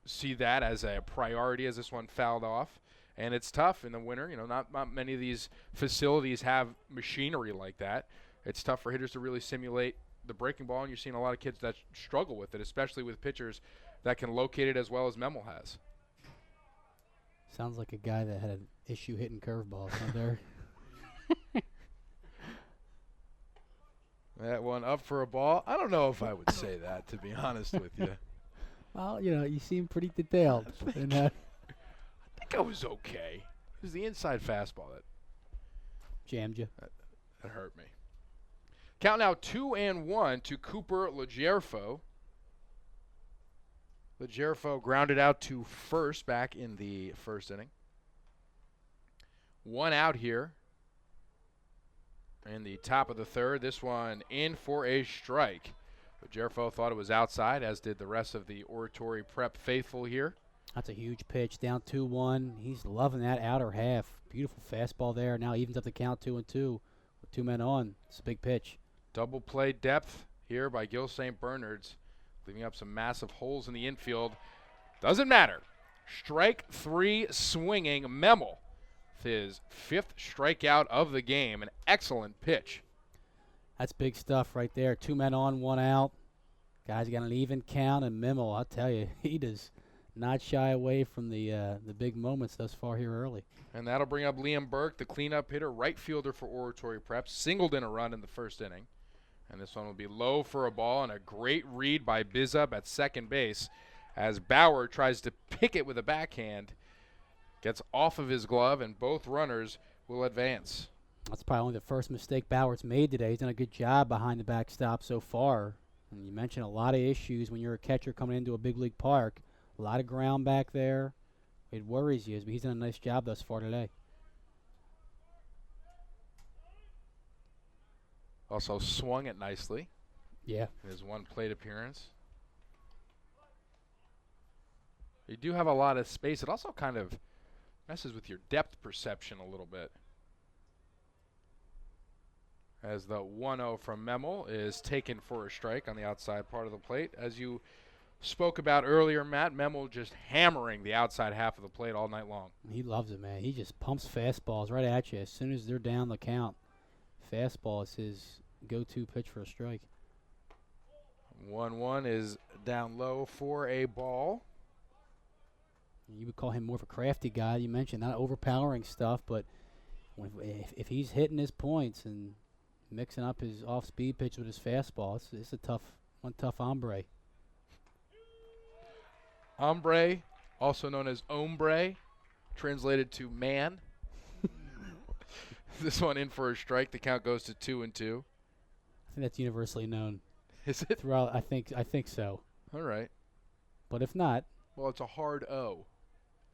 see that as a priority, as this one fouled off. And it's tough in the winter. Not many of these facilities have machinery like that. It's tough for hitters to really simulate the breaking ball, and you're seeing a lot of kids that struggle with it, especially with pitchers that can locate it as well as Memel has. Sounds like a guy that had an issue hitting curveballs, huh, there? That one up for a ball. I don't know if I would say that, to be honest with you. Well, you seem pretty detailed. I think I was okay. It was the inside fastball that Jammed you. That hurt me. Count now 2-1 to Cooper Legerfo. Legerfo grounded out to first back in the first inning. 1 out here in the top of the third. This one in for a strike. Legerfo thought it was outside, as did the rest of the Oratory Prep faithful here. That's a huge pitch, down 2-1. He's loving that outer half. Beautiful fastball there. Now evens up the count 2-2 with 2 men on. It's a big pitch. Double play depth here by Gill St. Bernard's, leaving up some massive holes in the infield. Doesn't matter. Strike 3 swinging Memel with his 5th strikeout of the game. An excellent pitch. That's big stuff right there. 2 men on, 1 out. Guys got an even count, and Memel, I'll tell you, he does not shy away from the big moments thus far here early. And that'll bring up Liam Burke, the cleanup hitter, right fielder for Oratory Prep. Singled in a run in the first inning. And this one will be low for a ball, and a great read by Bizup at second base as Bauer tries to pick it with a backhand. Gets off of his glove, and both runners will advance. That's probably only the first mistake Bauer's made today. He's done a good job behind the backstop so far. And you mentioned a lot of issues when you're a catcher coming into a big league park. A lot of ground back there. It worries you, but he's done a nice job thus far today. Also swung it nicely. Yeah. In his one plate appearance. You do have a lot of space. It also kind of messes with your depth perception a little bit. As the 1-0 from Memel is taken for a strike on the outside part of the plate. As you spoke about earlier, Matt, Memel just hammering the outside half of the plate all night long. He loves it, man. He just pumps fastballs right at you as soon as they're down the count. Fastball is his go-to pitch for a strike. 1-1 is down low for a ball. You would call him more of a crafty guy. You mentioned not overpowering stuff, but if he's hitting his points and mixing up his off-speed pitch with his fastball, it's a tough hombre. Hombre, also known as hombre, translated to man. This one in for a strike. The count goes to 2-2. I think that's universally known. Is it? Throughout, I think so. All right. But if not, well, it's a hard O.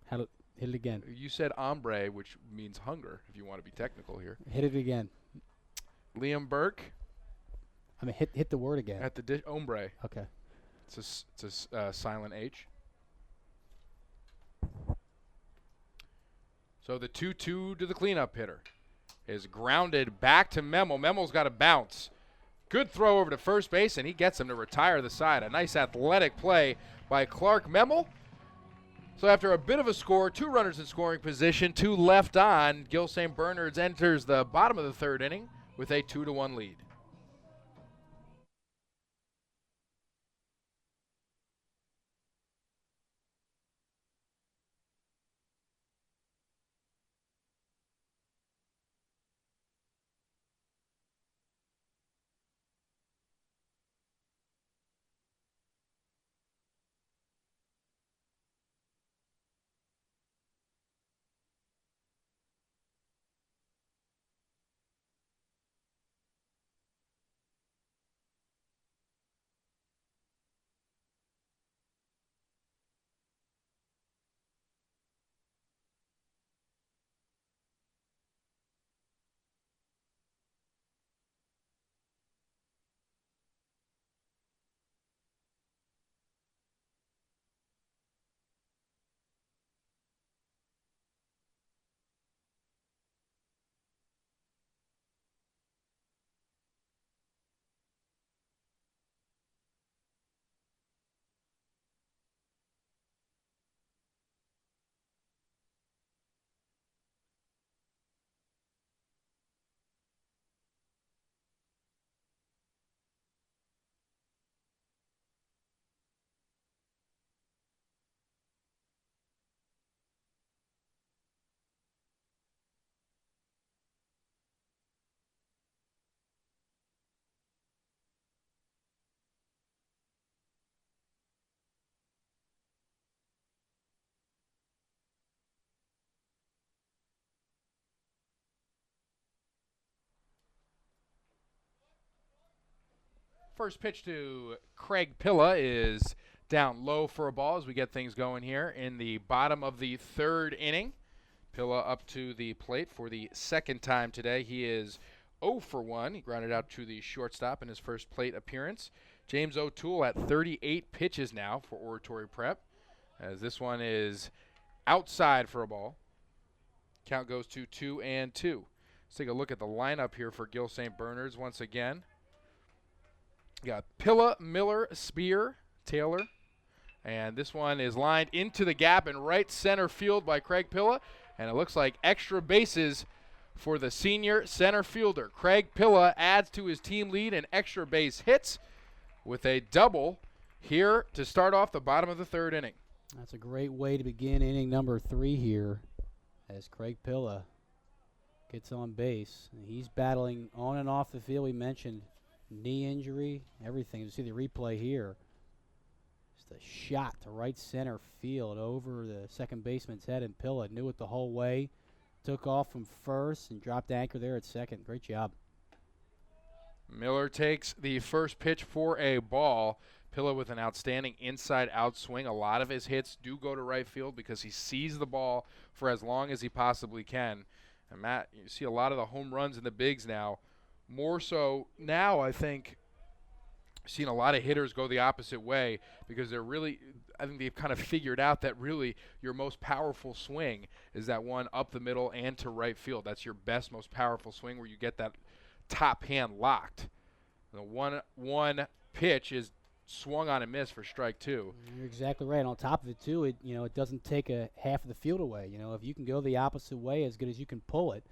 hit it again. You said hombre, which means hunger, if you want to be technical here. Hit it again. Liam Burke. I mean, hit the word again. At the dish, hombre. Okay. It's a silent H. So the 2-2 to the cleanup hitter is grounded back to Memel. Memel's got to bounce. Good throw over to first base, and he gets him to retire the side. A nice athletic play by Clark Memel. So after a bit of a score, 2 runners in scoring position, 2 left on, Gill St. Bernard's enters the bottom of the third inning with a 2-1 lead. First pitch to Craig Pilla is down low for a ball as we get things going here in the bottom of the third inning. Pilla up to the plate for the second time today. He is 0 for 1. He grounded out to the shortstop in his first plate appearance. James O'Toole at 38 pitches now for Oratory Prep, as this one is outside for a ball. Count goes to 2-2. Let's take a look at the lineup here for Gill St. Bernard's once again. You got Pilla, Miller, Spear, Taylor. And this one is lined into the gap in right center field by Craig Pilla. And it looks like extra bases for the senior center fielder. Craig Pilla adds to his team lead in extra base hits with a double here to start off the bottom of the third inning. That's a great way to begin inning number 3 here as Craig Pilla gets on base. He's battling on and off the field. We mentioned knee injury, everything. You see the replay here. Just a shot to right center field over the second baseman's head, and Pilla knew it the whole way. Took off from first and dropped anchor there at second. Great job. Miller takes the first pitch for a ball. Pilla with an outstanding inside-out swing. A lot of his hits do go to right field because he sees the ball for as long as he possibly can. And Matt, you see a lot of the home runs in the bigs now. More so now, I think, seen a lot of hitters go the opposite way because they're really, I think they've kind of figured out that really your most powerful swing is that one up the middle and to right field. That's your best, most powerful swing where you get that top hand locked. The one pitch is swung on and missed for strike 2. You're exactly right. On top of it too, it doesn't take a half of the field away. If you can go the opposite way as good as you can pull it,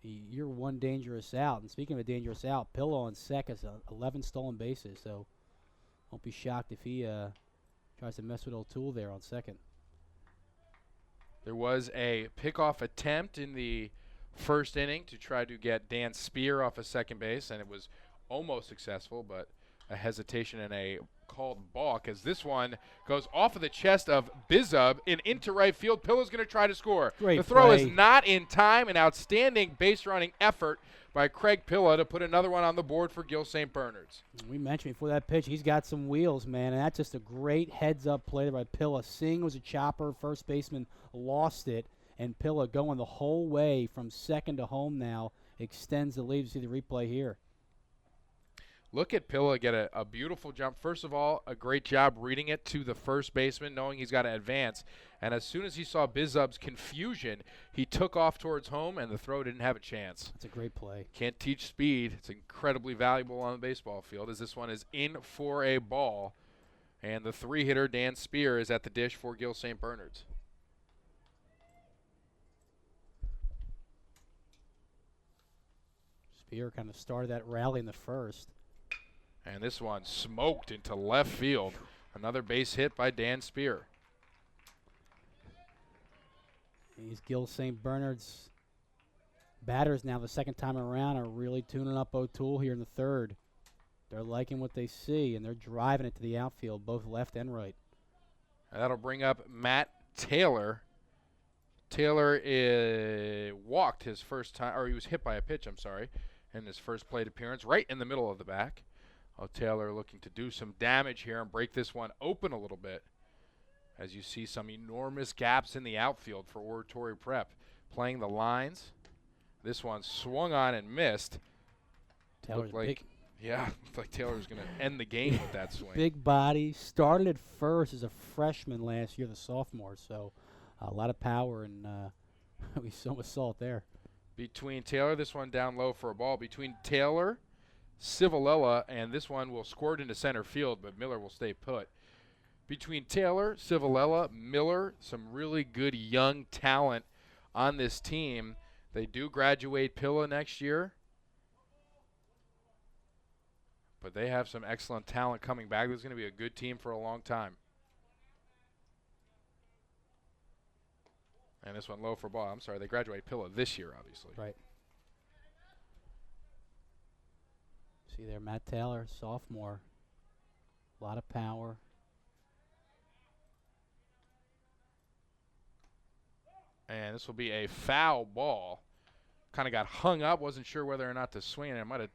you're one dangerous out. And speaking of a dangerous out, Pilla on second has 11 stolen bases, so won't be shocked if he tries to mess with O'Toole there on second. There was a pickoff attempt in the first inning to try to get Dan Spear off of second base, and it was almost successful, but a hesitation and a called balk as this one goes off of the chest of Bizub and into right field. Pilla's going to try to score. Great the throw play. is not in time. An outstanding base running effort by Craig Pilla to put another one on the board for Gill St. Bernard's. We mentioned before that pitch, he's got some wheels, man, and that's just a great heads-up play by Pilla. Seeing was a chopper. First baseman lost it, and Pilla going the whole way from second to home now extends the lead. You see the replay here. Look at Pilla get a beautiful jump. First of all, a great job reading it to the first baseman, knowing he's got to advance. And as soon as he saw Bizub's confusion, he took off towards home, and the throw didn't have a chance. That's a great play. Can't teach speed. It's incredibly valuable on the baseball field as this one is in for a ball. And the 3-hitter, Dan Spear, is at the dish for Gill St. Bernard's. Spear kind of started that rally in the first. And this one smoked into left field. Another base hit by Dan Spear. These Gill St. Bernard's batters now the second time around are really tuning up O'Toole here in the third. They're liking what they see, and they're driving it to the outfield, both left and right. And that'll bring up Matt Taylor. Taylor walked his first time, or he was hit by a pitch, I'm sorry, in his first plate appearance, right in the middle of the back. Taylor looking to do some damage here and break this one open a little bit. As you see some enormous gaps in the outfield for Oratory Prep. Playing the lines. This one swung on and missed. Taylor's looked like Taylor was going to end the game with that swing. Big body. Started at first as a freshman last year, the sophomore. So a lot of power, and we saw it there. Between Taylor, this one down low for a ball. Between Taylor, Civilella, and this one will squirt into center field, but Miller will stay put. Between Taylor, Civilella, Miller, some really good young talent on this team. They do graduate Pilla next year, but they have some excellent talent coming back. This is going to be a good team for a long time. And this one low for ball. I'm sorry, they graduate Pilla this year, obviously. Right. See there, Matt Taylor, sophomore. A lot of power. And this will be a foul ball. Kind of got hung up. Wasn't sure whether or not to swing it. It might have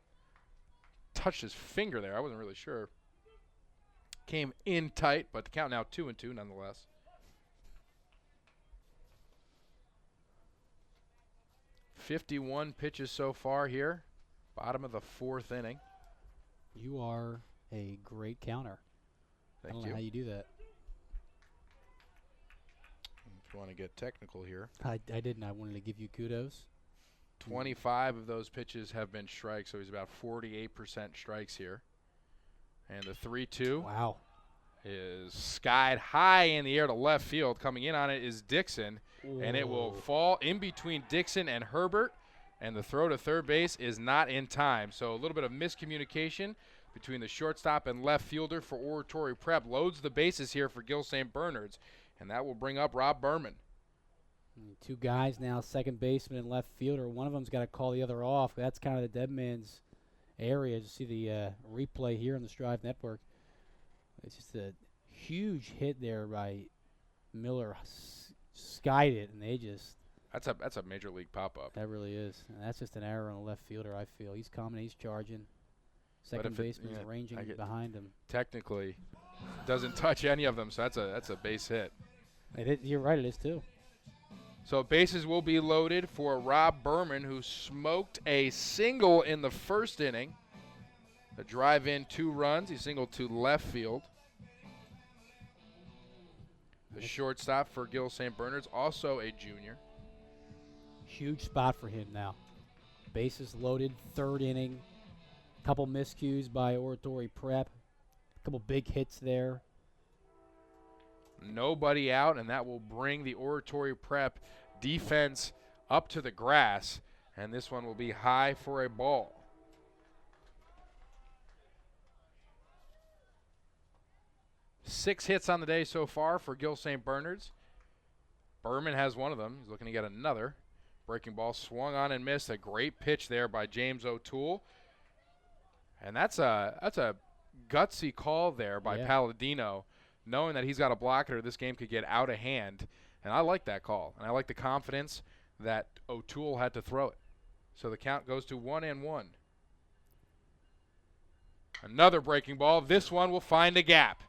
touched his finger there. I wasn't really sure. Came in tight, but the count now 2-2 nonetheless. .51 pitches so far here. Bottom of the 4th inning. You are a great counter. Thank I don't you. know how you do that. If you want to get technical here. I didn't. I wanted to give you kudos. 25 of those pitches have been strikes, so he's about 48% strikes here. And the 3-2 Wow. is skied high in the air to left field. Coming in on it is Dixon, and it will fall in between Dixon and Herbert, and the throw to third base is not in time. So a little bit of miscommunication between the shortstop and left fielder for Oratory Prep. Loads the bases here for Gill St. Bernard's, and that will bring up Rob Berman. 2 guys now, second baseman and left fielder. One of them's got to call the other off. That's kind of the dead man's area. You see the replay here on the Strive Network. It's just a huge hit there by Miller. Skied it, and they just. That's a major league pop-up. That really is. And that's just an error on the left fielder, I feel. He's coming, he's charging. Second baseman's ranging behind him. Technically, doesn't touch any of them, so that's a base hit. You're right, it is too. So bases will be loaded for Rob Berman, who smoked a single in the 1st inning. A drive in 2 runs. He singled to left field. The shortstop for Gill St. Bernard's, also a junior. Huge spot for him now. Bases loaded, 3rd inning. Couple miscues by Oratory Prep. Couple big hits there. Nobody out, and that will bring the Oratory Prep defense up to the grass, and this one will be high for a ball. Six hits on the day so far for Gill St. Bernard's. Berman has one of them. He's looking to get another. Breaking ball swung on and missed. A great pitch there by James O'Toole. And that's a gutsy call there by Palladino, knowing that he's got a blocker, this game could get out of hand. And I like that call. And I like the confidence that O'Toole had to throw it. So the count goes to 1-1. Another breaking ball. This one will find a gap.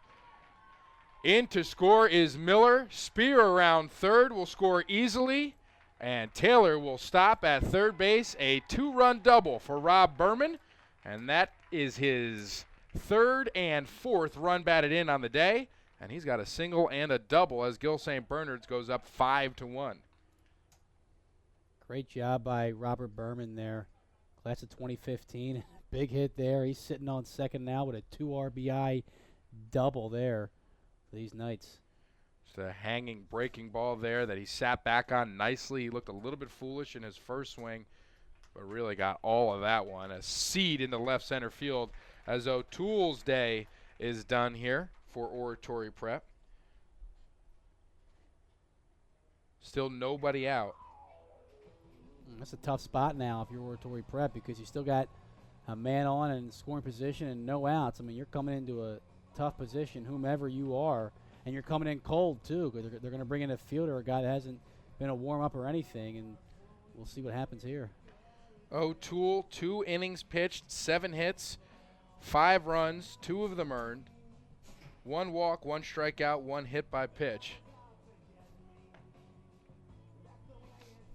In to score is Miller. Spear around third will score easily. And Taylor will stop at third base. A 2-run double for Rob Berman. And that is his 3rd and 4th run batted in on the day. And he's got a single and a double as Gill St. Bernard's goes up 5-1. Great job by Robert Berman there. Class of 2015. Big hit there. He's sitting on second now with a 2 RBI double there for these Knights. Just a hanging breaking ball there that he sat back on nicely. He looked a little bit foolish in his first swing, but really got all of that one. A seed into left center field as O'Toole's day is done here for Oratory Prep. Still nobody out. That's a tough spot now if you're Oratory Prep because you still got a man on and scoring position and no outs. I mean, you're coming into a tough position, whomever you are, and you're coming in cold too because they're going to bring in a fielder, a guy that hasn't been a warm-up or anything, and we'll see what happens here. O'Toole, 2 innings pitched, 7 hits, 5 runs, 2 of them earned, 1 walk, 1 strikeout, 1 hit by pitch.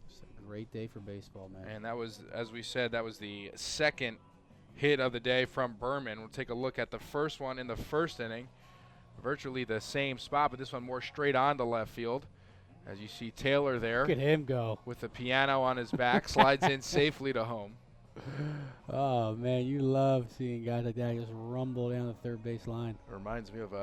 It's a great day for baseball, man. And that was, as we said, that was the 2nd hit of the day from Berman. We'll take a look at the first one in the 1st inning. Virtually the same spot, but this one more straight on to left field. As you see Taylor there. Look at him go. With the piano on his back, slides in safely to home. Oh, man, you love seeing guys like that just rumble down the third base line. Reminds me of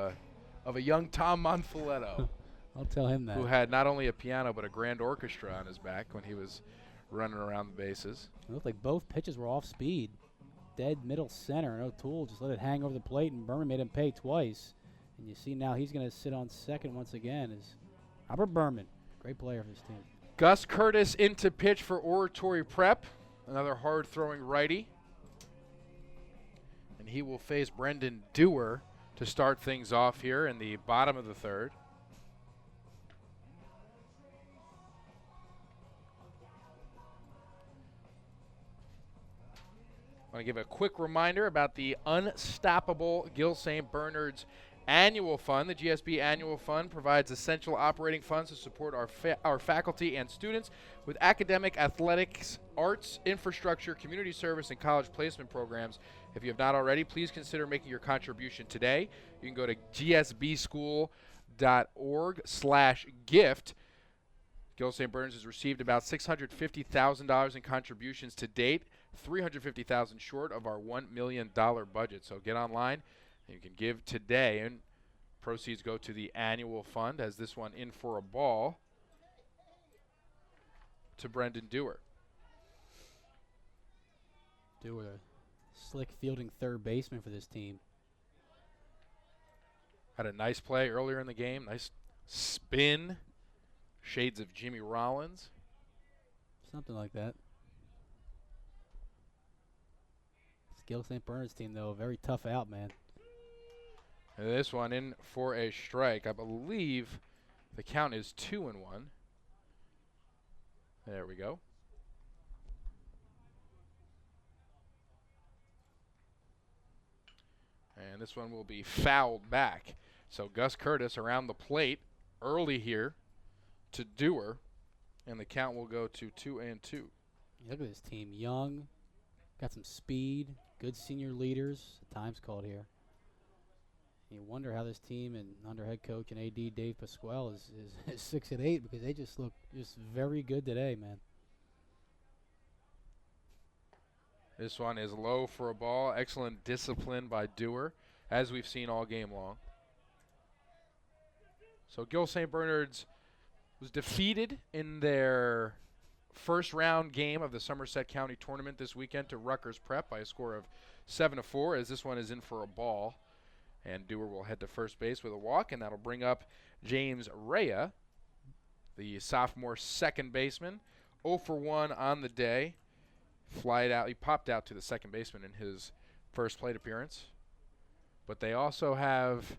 a young Tom Monfiletto. I'll tell him that. Who had not only a piano but a grand orchestra on his back when he was running around the bases. It looked like both pitches were off speed. Dead middle center, and O'Toole just let it hang over the plate, and Berman made him pay twice. And you see now he's going to sit on second once again is Robert Berman, great player for this team. Gus Curtis into pitch for Oratory Prep, another hard-throwing righty. And he will face Brendan Dewar to start things off here in the bottom of the 3rd. I want to give a quick reminder about the Unstoppable Gill St. Bernard's Annual Fund. The GSB Annual Fund provides essential operating funds to support our faculty and students with academic, athletics, arts, infrastructure, community service, and college placement programs. If you have not already, please consider making your contribution today. You can go to gsbschool.org/gift. Gill St. Bernard's has received about $650,000 in contributions to date, $350,000 short of our $1 million budget. So get online and you can give today, and proceeds go to the annual fund, as this one in for a ball to Brendan Dewar. Dewar, a slick fielding third baseman for this team. Had a nice play earlier in the game, nice spin. Shades of Jimmy Rollins. Something like that. This Gill St. Bernard's team, though, very tough out, man. And this one in for a strike. I believe the count is 2-1. There we go. And this one will be fouled back. So Gus Curtis around the plate early here to Dewar, and the count will go to 2-2. Look at this team, young, got some speed, good senior leaders. Time's called here. You wonder how this team and under head coach and AD Dave Pasquale is 6-8, because they just look just very good today, man. This one is low for a ball. Excellent discipline by Dewar, as we've seen all game long. So Gill St. Bernard's was defeated in their first round game of the Somerset County Tournament this weekend to Rutgers Prep by a score of 7-4, as this one is in for a ball. And Dewar will head to first base with a walk, and that'll bring up James Rea, the sophomore second baseman. 0 for 1 on the day. He popped out to the second baseman in his first plate appearance. But they also have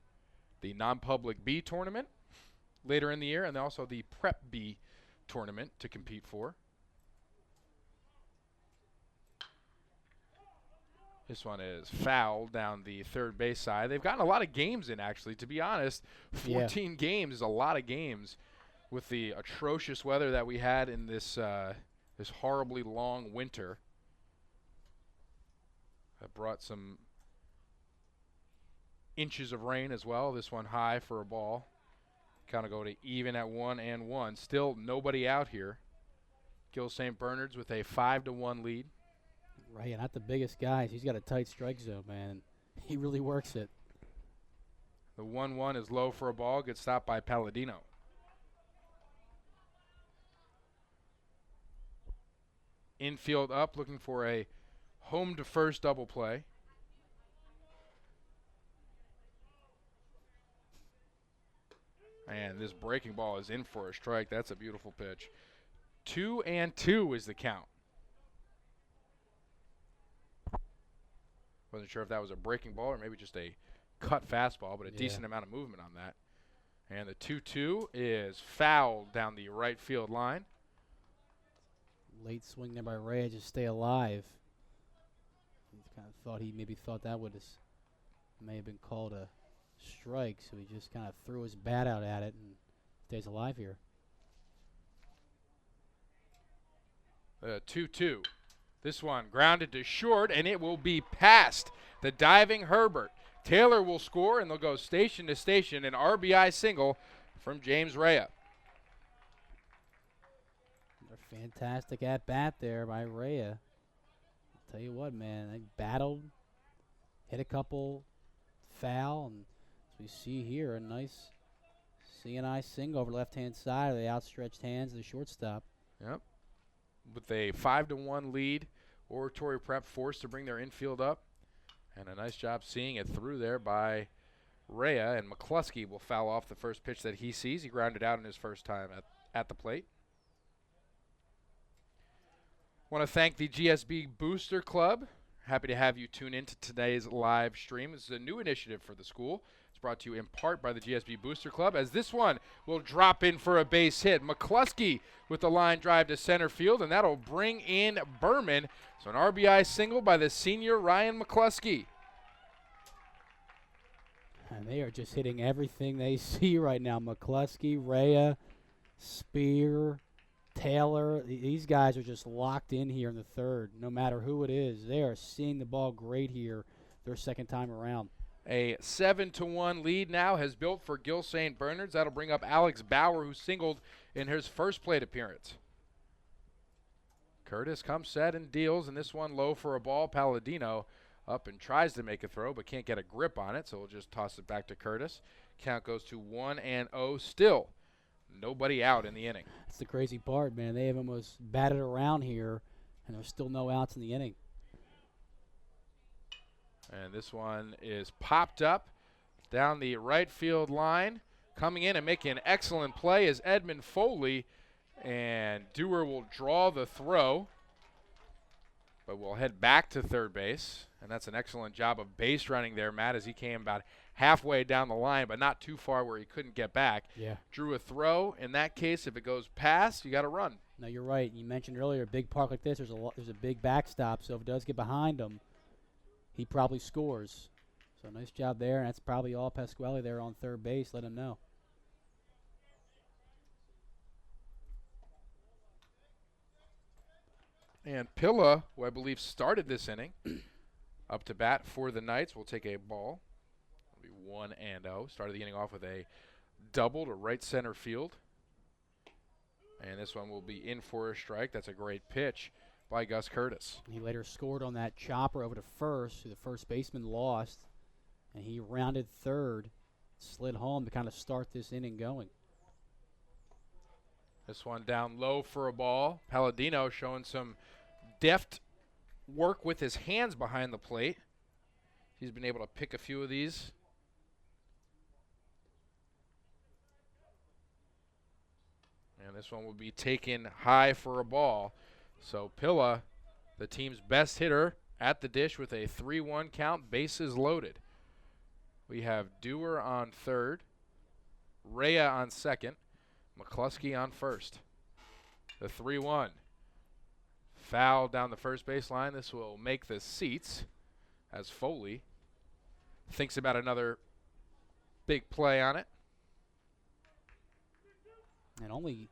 the non-public B tournament later in the year, and also the Prep B tournament to compete for. This one is fouled down the third base side. They've gotten a lot of games in, actually. To be honest, 14 games is a lot of games with the atrocious weather that we had in this this horribly long winter. That brought some inches of rain as well. This one high for a ball. Kind of go to even at 1-1. Still nobody out here. Gill St. Bernard's with a 5-1 lead. Right, not the biggest guys. He's got a tight strike zone, man. He really works it. The 1-1 is low for a ball. Good stop by Palladino. Infield up, looking for a home to first double play. And this breaking ball is in for a strike. That's a beautiful pitch. 2-2 is the count. Wasn't sure if that was a breaking ball or maybe just a cut fastball, but a decent amount of movement on that. And the 2-2 is fouled down the right field line. Late swing there by Ray, just stay alive. He kind of thought that may have been called a strike, so he just kind of threw his bat out at it and stays alive here. 2-2. This one grounded to short, and it will be past the diving Herbert. Taylor will score, and they'll go station to station. An RBI single from James Rea. Fantastic at bat there by Rea. I'll tell you what, man, they battled, hit a couple foul, and as we see here, a nice CNI single over the left-hand side of the outstretched hands of the shortstop. Yep. With a 5-1 lead, Oratory Prep forced to bring their infield up, and a nice job seeing it through there by Rea, and McCluskey will foul off the first pitch that he sees. He grounded out in his first time at the plate. Want to thank the GSB Booster Club. Happy to have you tune in to today's live stream. This is a new initiative for the school. It's brought to you in part by the GSB Booster Club, as this one will drop in for a base hit. McCluskey with the line drive to center field, and that'll bring in Berman. So an RBI single by the senior Ryan McCluskey. And they are just hitting everything they see right now. McCluskey, Rhea, Spear, Taylor. These guys are just locked in here in the third, no matter who it is. They are seeing the ball great here their second time around. A 7-1 lead now has built for Gill St. Bernard's. That'll bring up Alex Bauer, who singled in his first plate appearance. Curtis comes set and deals, and this one low for a ball. Palladino up and tries to make a throw, but can't get a grip on it, so we'll just toss it back to Curtis. Count goes to 1-0 still. Nobody out in the inning. That's the crazy part, man. They have almost batted around here, and there's still no outs in the inning. And this one is popped up down the right field line. Coming in and making an excellent play is Edmund Foley, and Dewar will draw the throw, but we'll head back to third base. And that's an excellent job of base running there, Matt, as he came about halfway down the line, but not too far where he couldn't get back. Yeah. Drew a throw. In that case, if it goes past, you got to run. No, you're right. You mentioned earlier, a big park like this, there's a big backstop, so if it does get behind him, he probably scores. So nice job there, and that's probably all Pasquale there on third base. Let him know. And Pilla, who I believe started this inning, up to bat for the Knights, will take a ball. It'll be 1-0. Started the inning off with a double to right center field. And this one will be in for a strike. That's a great pitch by Gus Curtis. He later scored on that chopper over to first, who the first baseman lost. And he rounded third, slid home to kind of start this inning going. This one down low for a ball. Palladino showing some deft work with his hands behind the plate. He's been able to pick a few of these. And this one will be taken high for a ball. So Pilla, the team's best hitter, at the dish with a 3-1 count, bases loaded. We have Dewar on third, Rhea on second, McCluskey on first. The 3-1. Foul down the first base line. This will make the seats as Foley thinks about another big play on it. And only,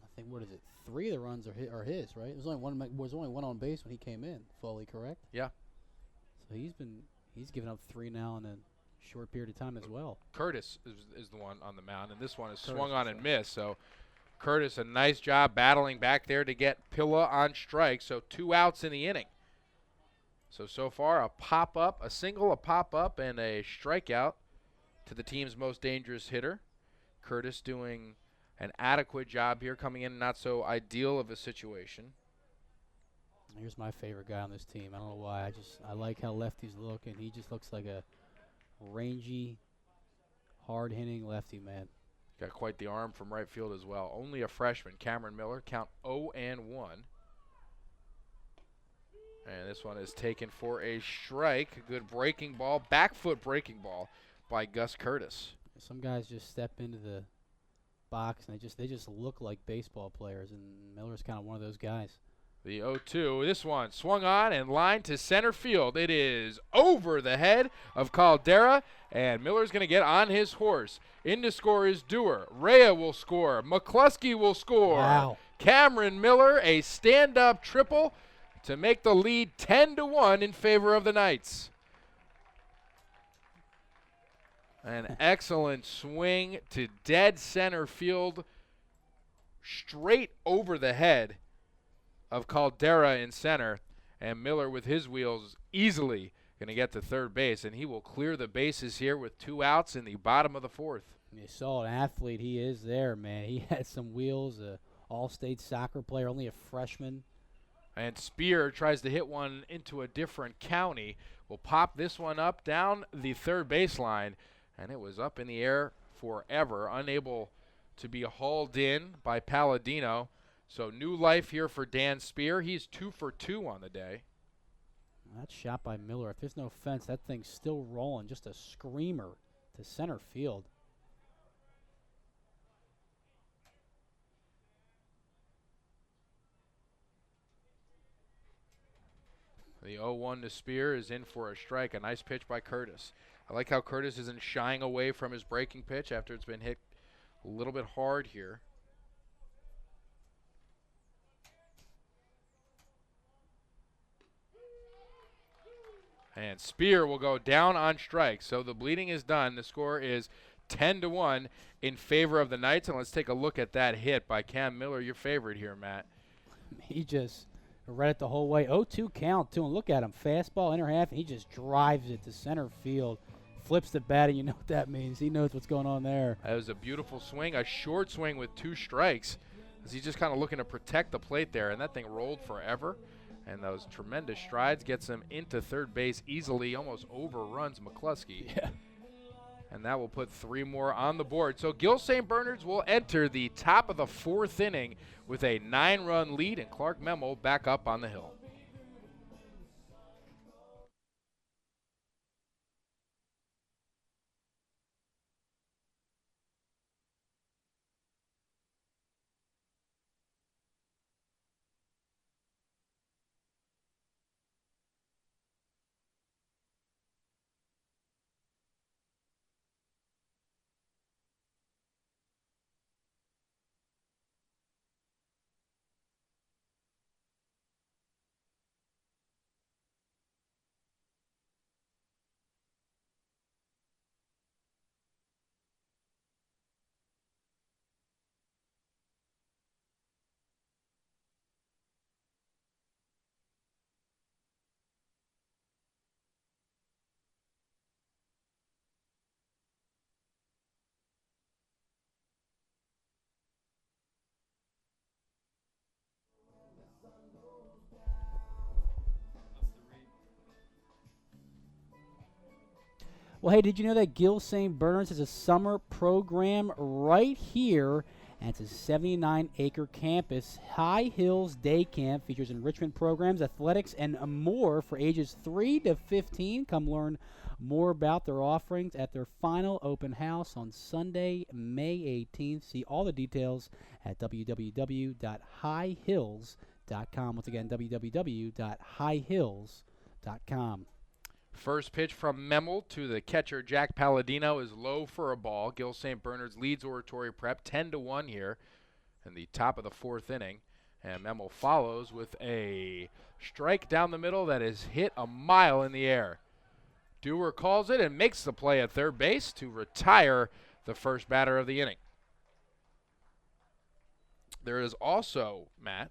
I think, what is it? 3 of the runs are his, right? There was only one on base when he came in. Foley, correct? Yeah. So he's given up 3 now in a short period of time as well. Curtis is the one on the mound, and this one is swung on and missed. So Curtis, a nice job battling back there to get Pilla on strike. So 2 outs in the inning. So far a pop-up, a single, a pop-up, and a strikeout to the team's most dangerous hitter. Curtis doing an adequate job here, coming in not so ideal of a situation. Here's my favorite guy on this team. I don't know why. I like how lefties look, and he just looks like a rangy, hard-hitting lefty, man. Got quite the arm from right field as well. Only a freshman, Cameron Miller, count 0-1. And this one is taken for a strike. A good breaking ball, back foot breaking ball by Gus Curtis. Some guys just step into the box and they just look like baseball players, and Miller's kind of one of those guys. The 0-2. This one swung on and lined to center field. It is over the head of Caldera, and Miller's going to get on his horse. In to score is Dewar. Rhea will score. McCluskey will score. Wow. Cameron Miller, a stand-up triple to make the lead 10-1 in favor of the Knights. An excellent swing to dead center field, straight over the head of Caldera in center, and Miller with his wheels easily going to get to third base, and he will clear the bases here with 2 outs in the bottom of the 4th. You saw an athlete. He is there, man. He had some wheels, all-state soccer player, only a freshman. And Spear tries to hit one into a different county. Will pop this one up down the third baseline, and it was up in the air forever, unable to be hauled in by Palladino. So new life here for Dan Spear. He's 2 for 2 on the day. That shot by Miller. If there's no fence, that thing's still rolling. Just a screamer to center field. The 0-1 to Spear is in for a strike. A nice pitch by Curtis. I like how Curtis isn't shying away from his breaking pitch after it's been hit a little bit hard here. And Spear will go down on strike. So the bleeding is done. The score is 10-1 in favor of the Knights. And let's take a look at that hit by Cam Miller, your favorite here, Matt. He just read it the whole way. 0-2 count, too. And look at him. Fastball, inner half, and he just drives it to center field. Flips the bat, and you know what that means. He knows what's going on there. That was a beautiful swing, a short swing with 2 strikes. As he's just kind of looking to protect the plate there, and that thing rolled forever. And those tremendous strides gets him into third base easily, almost overruns McCluskey. Yeah. And that will put 3 more on the board. So Gill St. Bernard's will enter the top of the 4th inning with a 9-run lead, and Clark Memel back up on the hill. Well, hey, did you know that Gill St. Bernard's has a summer program right here? And it's a 79-acre campus. High Hills Day Camp features enrichment programs, athletics, and more for ages 3 to 15. Come learn more about their offerings at their final open house on Sunday, May 18th. See all the details at www.highhills.com. Once again, www.highhills.com. First pitch from Memel to the catcher, Jack Palladino, is low for a ball. Gill St. Bernard's leads Oratory Prep 10-1 here in the top of the 4th inning. And Memel follows with a strike down the middle that is hit a mile in the air. Dewar calls it and makes the play at third base to retire the first batter of the inning. There is also, Matt,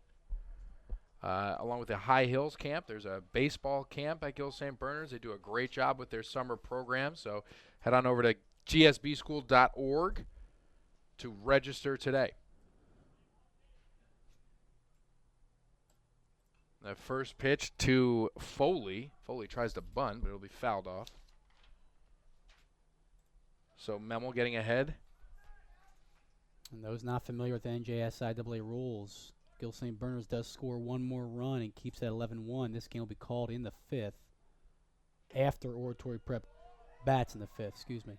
along with the High Hills camp, there's a baseball camp at Gill St. Bernard's. They do a great job with their summer program, so head on over to gsbschool.org to register today. The first pitch to Foley. Foley tries to bunt, but it'll be fouled off. So Memel getting ahead. And those not familiar with NJSIAA rules, Gill St. Bernard's does score one more run and keeps it 11-1. This game will be called in the 5th after Oratory Prep bats in the 5th. Excuse me.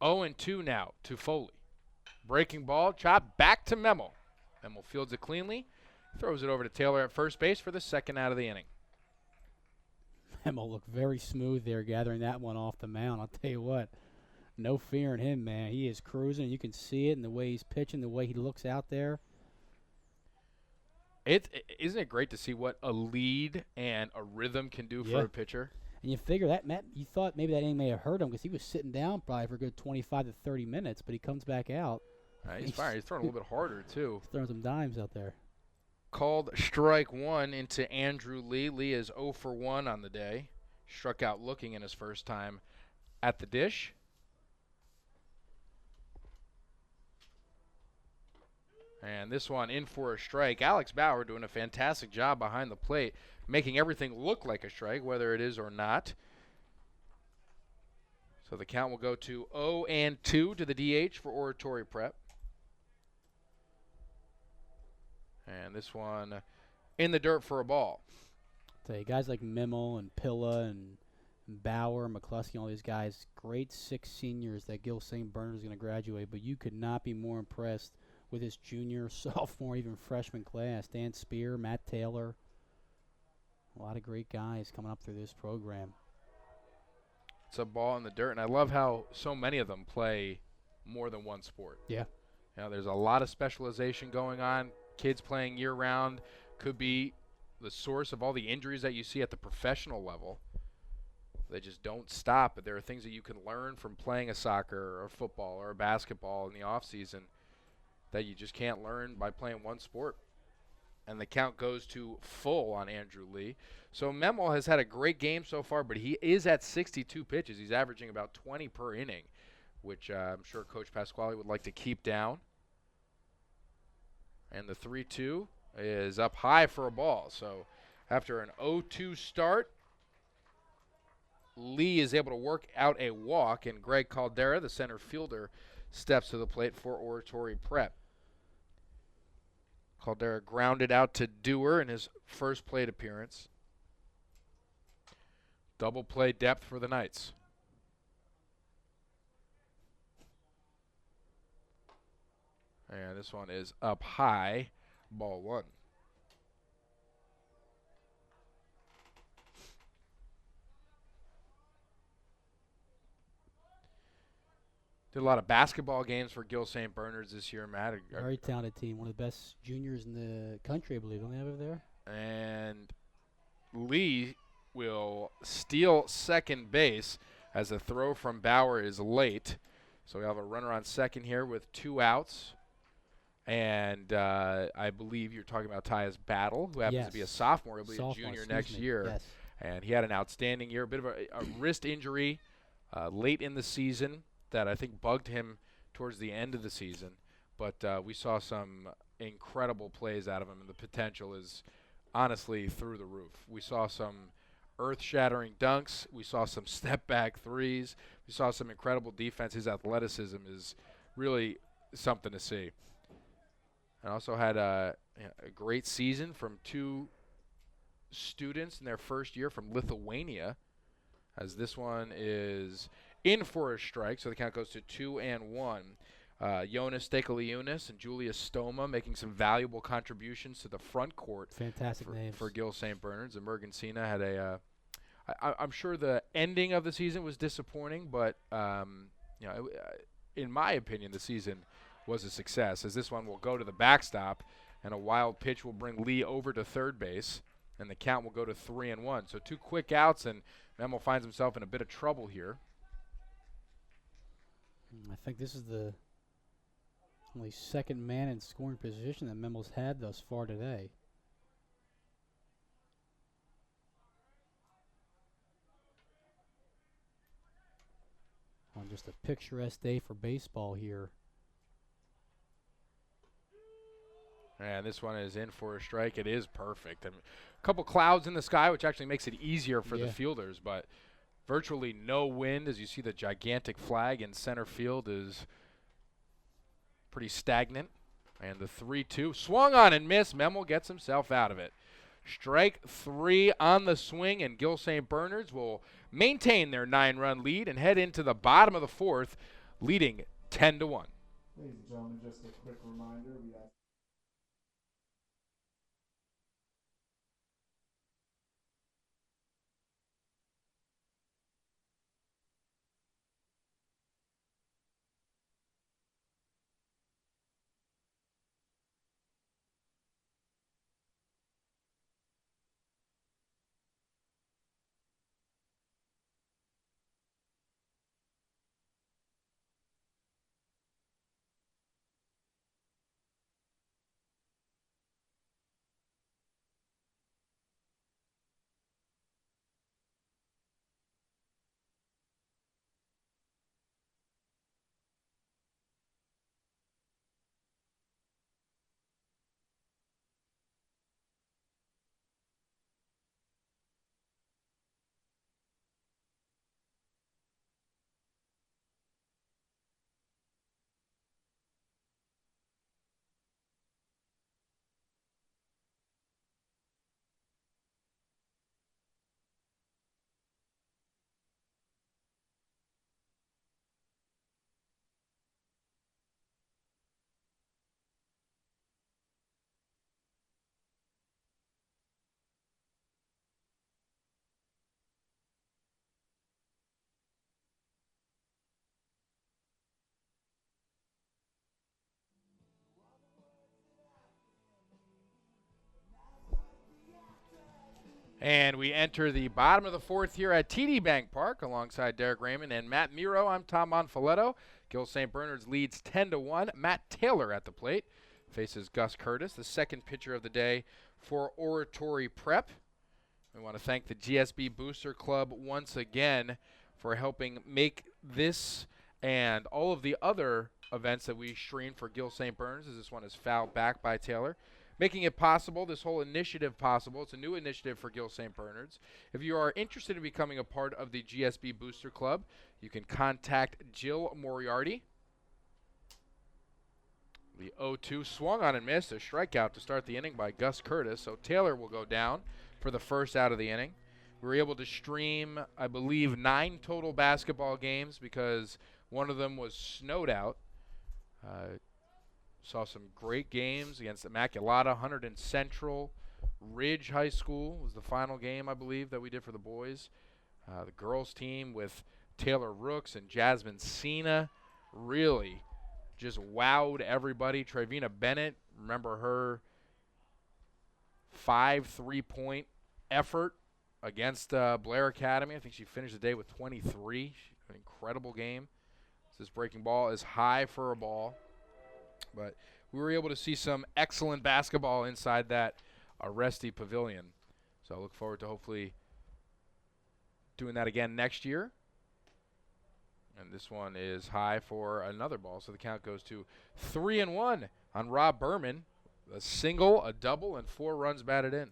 Oh, 0-2 now to Foley. Breaking ball, chop back to Memel. Memel fields it cleanly, throws it over to Taylor at first base for the second out of the inning. Memel looked very smooth there gathering that one off the mound. I'll tell you what, no fear in him, man. He is cruising. You can see it in the way he's pitching, the way he looks out there. Isn't it great to see what a lead and a rhythm can do for a pitcher? And you figure that, Matt, you thought maybe that inning may have hurt him because he was sitting down probably for a good 25 to 30 minutes, but he comes back out. He's fine. He's throwing a little bit harder, too. He's throwing some dimes out there. Called strike 1 into Andrew Lee. Lee is 0 for 1 on the day. Struck out looking in his first time at the dish. And this one in for a strike. Alex Bauer doing a fantastic job behind the plate, making everything look like a strike, whether it is or not. So the count will go to 0-2 to the DH for Oratory Prep. And this one in the dirt for a ball. Tell you, guys like Mimmel and Pilla and Bauer, McCluskey, all these guys, grade 6 seniors that Gill St. Bernard is going to graduate, but you could not be more impressed with his junior, sophomore, even freshman class. Dan Spear, Matt Taylor, a lot of great guys coming up through this program. It's a ball in the dirt, and I love how so many of them play more than one sport. Yeah. You know, there's a lot of specialization going on. Kids playing year-round could be the source of all the injuries that you see at the professional level. They just don't stop, but there are things that you can learn from playing a soccer or football or a basketball in the off-season that you just can't learn by playing one sport. And the count goes to full on Andrew Lee. So Memel has had a great game so far, but he is at 62 pitches. He's averaging about 20 per inning, which I'm sure Coach Pasquale would like to keep down. And the 3-2 is up high for a ball. So after an 0-2 start, Lee is able to work out a walk, and Greg Caldera, the center fielder, steps to the plate for Oratory Prep. Caldera grounded out to Dewar in his first plate appearance. Double play depth for the Knights. And this one is up high, ball one. Did a lot of basketball games for Gill St. Bernard's this year, Matt. Very talented team. One of the best juniors in the country, I believe. Don't they have over there? And Lee will steal second base as a throw from Bauer is late. So we have a runner on second here with 2 outs. And I believe you're talking about Tyus Battle, who happens to be a sophomore. He'll be a junior next year. Yes. And he had an outstanding year. A bit of a wrist injury late in the season that I think bugged him towards the end of the season. But we saw some incredible plays out of him, and the potential is honestly through the roof. We saw some earth-shattering dunks. We saw some step-back threes. We saw some incredible defense. His athleticism is really something to see. And also had a great season from 2 students in their first year from Lithuania, as this one is in for a strike, so the count goes to 2-1. Jonas Stekaliunas and Julius Stoma making some valuable contributions to the front court. Fantastic names. For Gill St. Bernard's. And Mergensina had a I'm sure the ending of the season was disappointing, but in my opinion, the season was a success, as this one will go to the backstop, and a wild pitch will bring Lee over to third base, and the count will go to 3-1. So 2 quick outs, and Memel finds himself in a bit of trouble here. I think this is the only second man in scoring position that Memel's had thus far today. On just a picturesque day for baseball here. And this one is in for a strike. It is perfect. I mean, a couple clouds in the sky, which actually makes it easier for the fielders, but virtually no wind. As you see, the gigantic flag in center field is pretty stagnant. And the 3-2 swung on and missed. Memel gets himself out of it. Strike 3 on the swing, and Gill St. Bernard's will maintain their 9-run lead and head into the bottom of the 4th, leading 10-1. Ladies and gentlemen, just a quick reminder, we have And we enter the bottom of the fourth here at TD Bank Park alongside Derek Raymond and Matt Miro. I'm Tom Monfoletto. Gill St. Bernard's leads 10-1. Matt Taylor at the plate faces Gus Curtis, the second pitcher of the day for Oratory Prep. We want to thank the GSB Booster Club once again for helping make this and all of the other events that we stream for Gill St. Bernard's, as this one is fouled back by Taylor, making it possible, this whole initiative possible. It's a new initiative for Gill St. Bernard's. If you are interested in becoming a part of the GSB Booster Club, you can contact Jill Moriarty. The 0-2 swung on and missed, a strikeout to start the inning by Gus Curtis, so Taylor will go down for the first out of the inning. We were able to stream, I believe, 9 total basketball games because one of them was snowed out. Saw some great games against Immaculata, Hunterdon Central, Ridge High School was the final game, I believe, that we did for the boys. The girls team with Taylor Rooks and Jasmine Cena really just wowed everybody. Trevina Bennett, remember her 5 3-point effort against Blair Academy. I think she finished the day with 23. An incredible game. This breaking ball is high for a ball. But we were able to see some excellent basketball inside that Aresti Pavilion. So I look forward to hopefully doing that again next year. And this one is high for another ball. So the count goes to 3-1 on Rob Berman. A single, a double, and 4 runs batted in.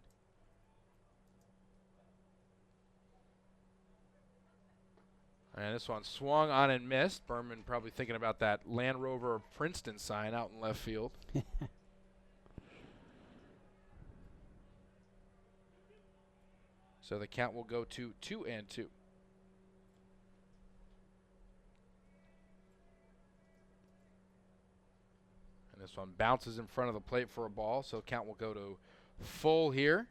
And this one swung on and missed. Berman probably thinking about that Land Rover Princeton sign out in left field. So the count will go to 2-2. And this one bounces in front of the plate for a ball, so count will go to full here.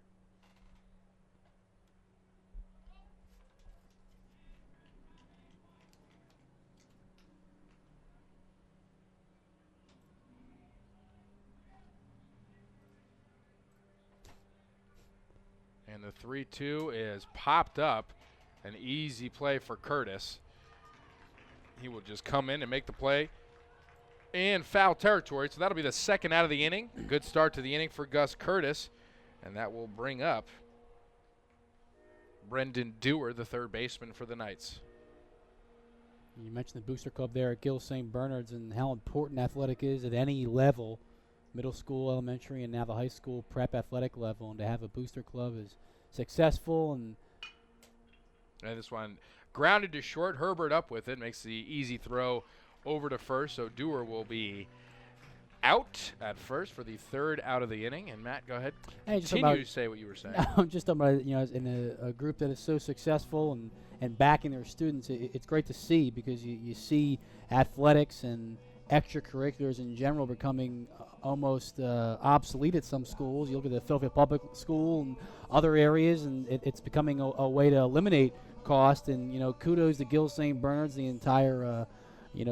And the 3-2 is popped up. An easy play for Curtis. He will just come in and make the play in foul territory. So that'll be the second out of the inning. Good start to the inning for Gus Curtis. And that will bring up Brendan Dewar, the third baseman for the Knights. You mentioned the Booster Club there at Gill St. Bernard's and how important athletic is at any level, middle school, elementary, and now the high school prep athletic level. And to have a Booster Club is successful. And this one grounded to short. Herbert up with it. Makes the easy throw over to first. So Dewar will be out at first for the third out of the inning. And Matt, go ahead. Hey, just continue to say what you were saying. No, just about, in a group that is so successful and backing their students, it's great to see because you see athletics and extracurriculars in general becoming almost obsolete at some schools. You look at the Philadelphia Public School and other areas, and it's becoming a way to eliminate cost. And kudos to Gill St. Bernard's, the entire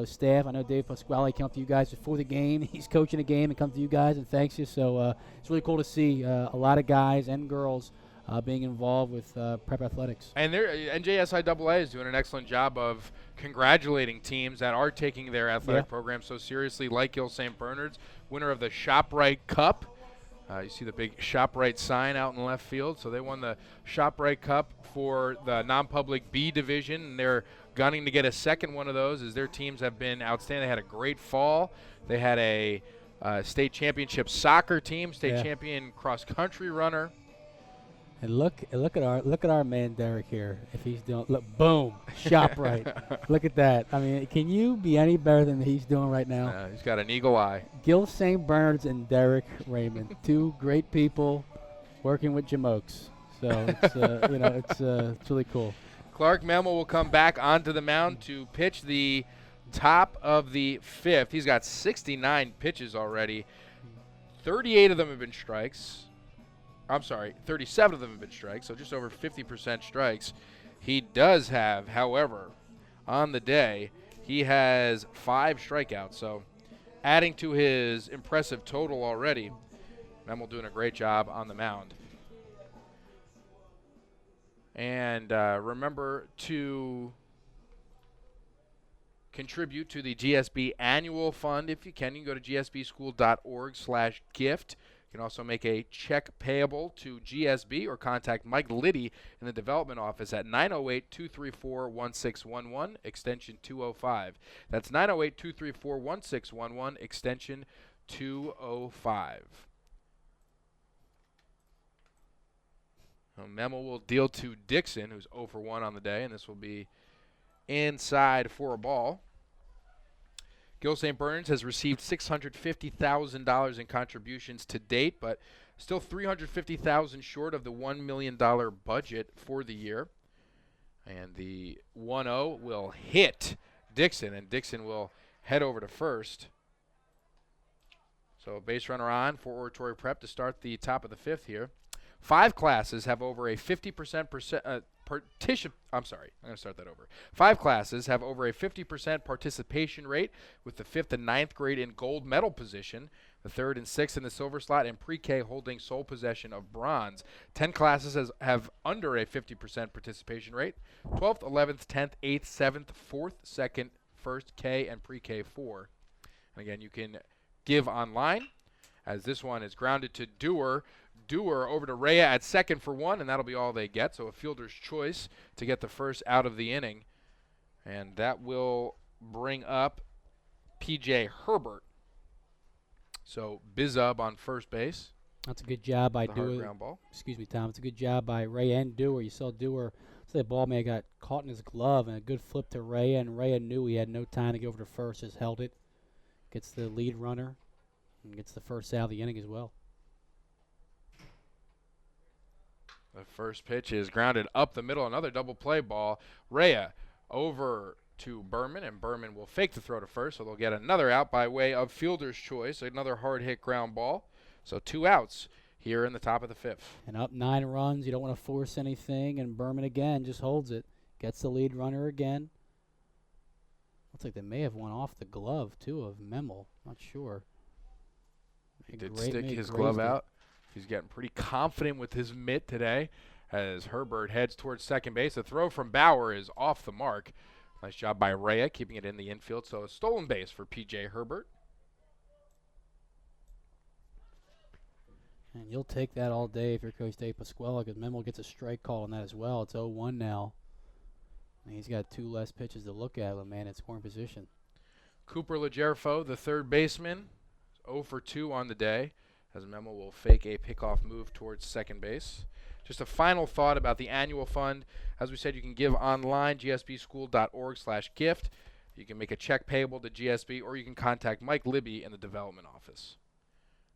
staff. I know Dave Pasquale came up to you guys before the game. He's coaching a game and come to you guys and thanks you. So it's really cool to see a lot of guys and girls being involved with prep athletics. And NJSIAA is doing an excellent job of congratulating teams that are taking their athletic program so seriously, like Gill St. Bernard's, winner of the ShopRite Cup. You see the big ShopRite sign out in left field. So they won the ShopRite Cup for the non-public B division, and they're gunning to get a second one of those as their teams have been outstanding. They had a great fall. They had a state championship soccer team, state champion cross-country runner. And look at our man Derek here. If he's doing boom, ShopRite. Look at that. I mean, can you be any better than he's doing right now? He's got an eagle eye. Gill St. Bernard's and Derek Raymond, 2 great people working with Jamokes. So it's it's really cool. Clark Memel will come back onto the mound to pitch the top of the 5th. He's got 69 pitches already. 38 of them have been strikes. I'm sorry, 37 of them have been strikes, so just over 50% strikes. He does have, however, on the day, he has 5 strikeouts. So adding to his impressive total already, Memel doing a great job on the mound. And remember to contribute to the GSB annual fund if you can. You can go to gsbschool.org/gift. You can also make a check payable to GSB or contact Mike Liddy in the development office at 908-234-1611, extension 205. That's 908-234-1611, extension 205. Memo will deal to Dixon, who's 0 for 1 on the day, and this will be inside for a ball. Gill St. Bernard's has received $650,000 in contributions to date, but still $350,000 short of the $1 million budget for the year. And the 1-0 will hit Dixon, and Dixon will head over to first. So a base runner on for Oratory Prep to start the top of the fifth here. 5 classes have over a 50% Five classes have over a 50% participation rate, with the 5th and 9th grade in gold medal position, the 3rd and 6th in the silver slot, and pre-K holding sole possession of bronze. 10 classes have under a 50% participation rate, 12th, 11th, 10th, 8th, 7th, 4th, 2nd, 1st, K, and pre-K 4. And again, you can give online, as this one is grounded to Dewar over to Rhea at second for 1, and that'll be all they get. So a fielder's choice to get the first out of the inning. And that will bring up P.J. Herbert. So Bizub on first base. That's a good job by Dewar. Ground ball. Excuse me, Tom. It's a good job by Rhea and Dewar. You saw Dewar. So the ball may have got caught in his glove, and a good flip to Rhea, and Rhea knew he had no time to go over to first, just held it. Gets the lead runner, and gets the first out of the inning as well. The first pitch is grounded up the middle. Another double play ball. Rhea over to Berman, and Berman will fake the throw to first, so they'll get another out by way of fielder's choice. Another hard hit ground ball. So 2 outs here in the top of the 5th. And up 9 runs. You don't want to force anything, and Berman again just holds it. Gets the lead runner again. Looks like they may have won off the glove, too, of Memel. Not sure. He did stick his glove out. He's getting pretty confident with his mitt today as Herbert heads towards second base. The throw from Bauer is off the mark. Nice job by Rhea keeping it in the infield. So a stolen base for P.J. Herbert. And you'll take that all day if you're Coach Dave Pasquale, because Memel gets a strike call on that as well. It's 0-1 now. And he's got 2 less pitches to look at with a man in scoring position. Cooper Legerfo, the third baseman, 0 for 2 on the day, as Memel will fake a pickoff move towards second base. Just a final thought about the annual fund. As we said, you can give online, gsbschool.org/gift. You can make a check payable to GSB, or you can contact Mike Libby in the development office.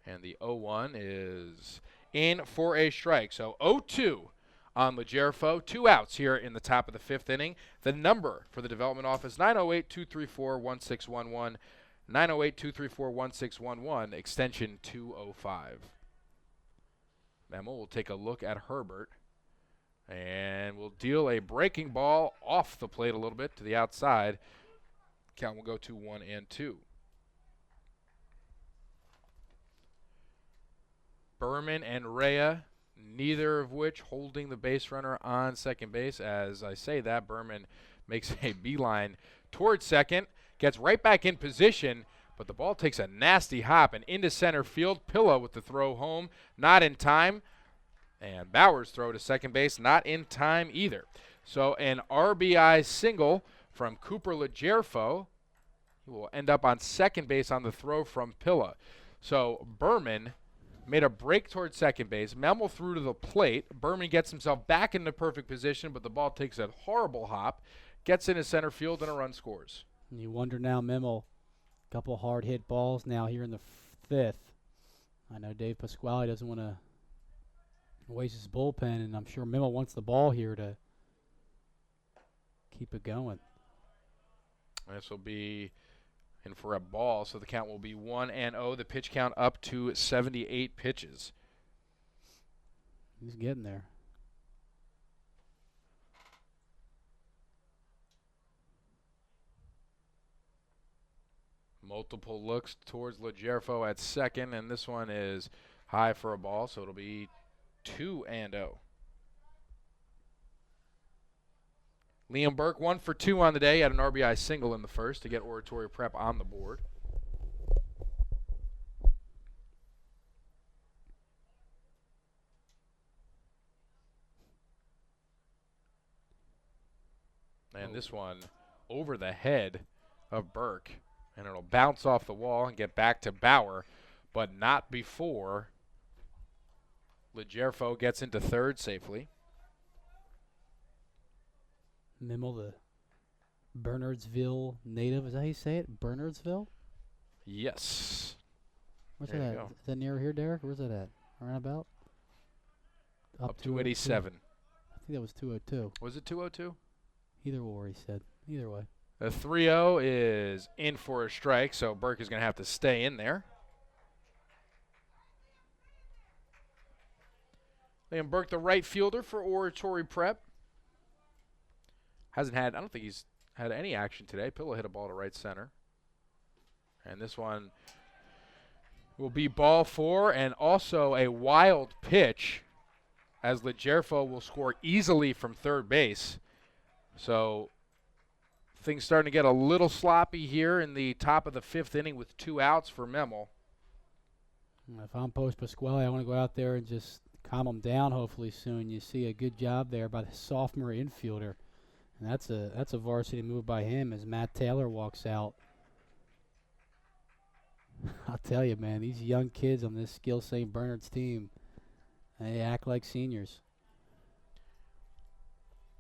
And the 0-1 is in for a strike. So 0-2 on Legerfo. 2 outs here in the top of the 5th inning. The number for the development office, 908-234-1611. 908-234-1611, extension 205. Memel will take a look at Herbert and will deal a breaking ball off the plate a little bit to the outside. Count will go to 1-2. Berman and Rhea, neither of which holding the base runner on second base. As I say that, Berman makes a beeline towards second. Gets right back in position, but the ball takes a nasty hop and into center field. Pilla with the throw home, not in time. And Bauer's throw to second base, not in time either. So an RBI single from Cooper Legerfo. He will end up on second base on the throw from Pilla. So Berman made a break towards second base. Memel threw to the plate. Berman gets himself back into perfect position, but the ball takes a horrible hop, gets into center field, and a run scores. And you wonder now, Memel, a couple hard hit balls now here in the 5th. I know Dave Pasquale doesn't want to waste his bullpen, and I'm sure Memel wants the ball here to keep it going. This will be in for a ball, so the count will be 1-0. The pitch count up to 78 pitches. He's getting there. Multiple looks towards Legerfo at second, and this one is high for a ball, so it'll be 2-0. Liam Burke 1 for 2 on the day. Had an RBI single in the first to get Oratory Prep on the board. And this one over the head of Burke. And it'll bounce off the wall and get back to Bauer, but not before Legerfo gets into third safely. Mimmel, the Bernardsville native. Is that how you say it? Bernardsville? Yes. Where's There that you at? go. Is that near here, Derek? Where's that at? Around about? Up 287. I think that was 202. Was it 202? Either way, he said. Either way. The 3-0 is in for a strike, so Burke is going to have to stay in there. Liam Burke, the right fielder for Oratory Prep. I don't think he's had any action today. Pillow hit a ball to right center. And this one will be ball 4, and also a wild pitch as Legerfo will score easily from third base. So things starting to get a little sloppy here in the top of the 5th inning with 2 outs for Memel. If I'm Post Pasquale, I want to go out there and just calm him down hopefully soon. You see a good job there by the sophomore infielder. And that's a varsity move by him as Matt Taylor walks out. I'll tell you, man, these young kids on this Gill St. Bernard's team, they act like seniors.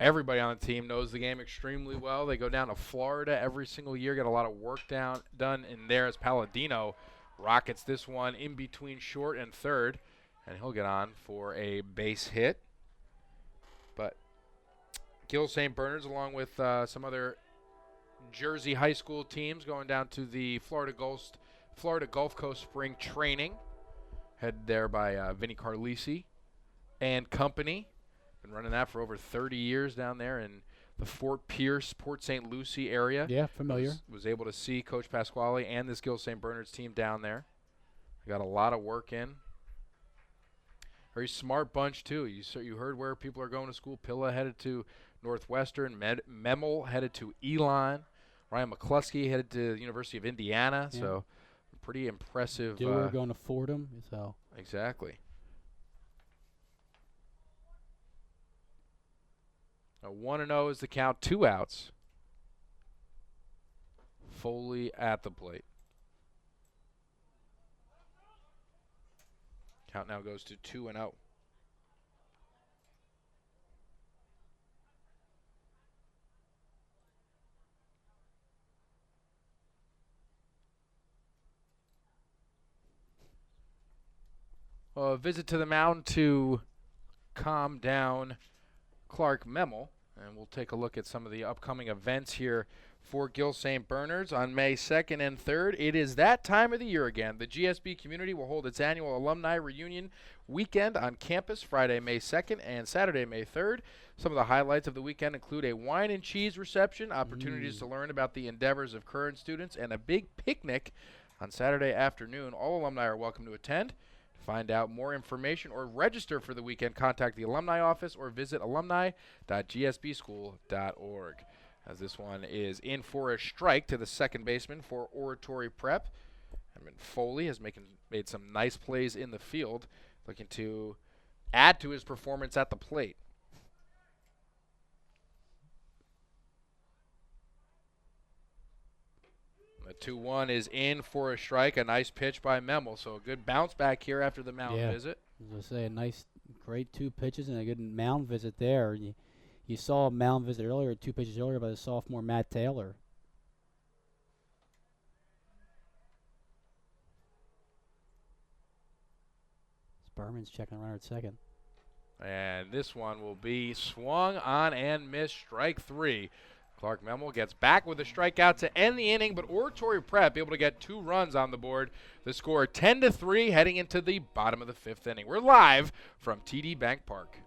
Everybody on the team knows the game extremely well. They go down to Florida every single year, get a lot of work done in there as Palladino rockets this one in between short and third, and he'll get on for a base hit. But Gill St. Bernard's, along with some other Jersey high school teams, going down to the Florida Gulf Coast Spring Training, headed there by Vinny Carlisi and company. Been running that for over 30 years down there in the Fort Pierce, Port St. Lucie area. Yeah, familiar. Was able to see Coach Pasquale and this Gill St. Bernard's team down there. They got a lot of work in. Very smart bunch, too. You heard where people are going to school. Pilla headed to Northwestern. Memel headed to Elon. Ryan McCluskey headed to the University of Indiana. Yeah. So pretty impressive. Dewar going to Fordham. So Exactly. A 1-0 is the count, 2 outs. Foley at the plate. Count now goes to 2-0. A visit to the mound to calm down Clark Memel, and we'll take a look at some of the upcoming events here for Gill St. Bernard's on May 2nd and 3rd. It is that time of the year again. The GSB community will hold its annual alumni reunion weekend on campus Friday, May 2nd and Saturday, May 3rd. Some of the highlights of the weekend include a wine and cheese reception, opportunities to learn about the endeavors of current students, and a big picnic on Saturday afternoon. All alumni are welcome to attend. Find out more information or register for the weekend, contact the alumni office or visit alumni.gsbschool.org. As this one is in for a strike to the second baseman for Oratory Prep. Foley has made some nice plays in the field, looking to add to his performance at the plate. The 2-1 is in for a strike. A nice pitch by Memel. So a good bounce back here after the mound visit. I was going to say a nice, great 2 pitches and a good mound visit there. You saw a mound visit earlier, 2 pitches earlier by the sophomore Matt Taylor. Berman's checking the runner at second. And this one will be swung on and missed, strike 3. Clark Memel gets back with a strikeout to end the inning, but Oratory Prep able to get 2 runs on the board. The score 10-3 heading into the bottom of the 5th inning. We're live from TD Bank Park.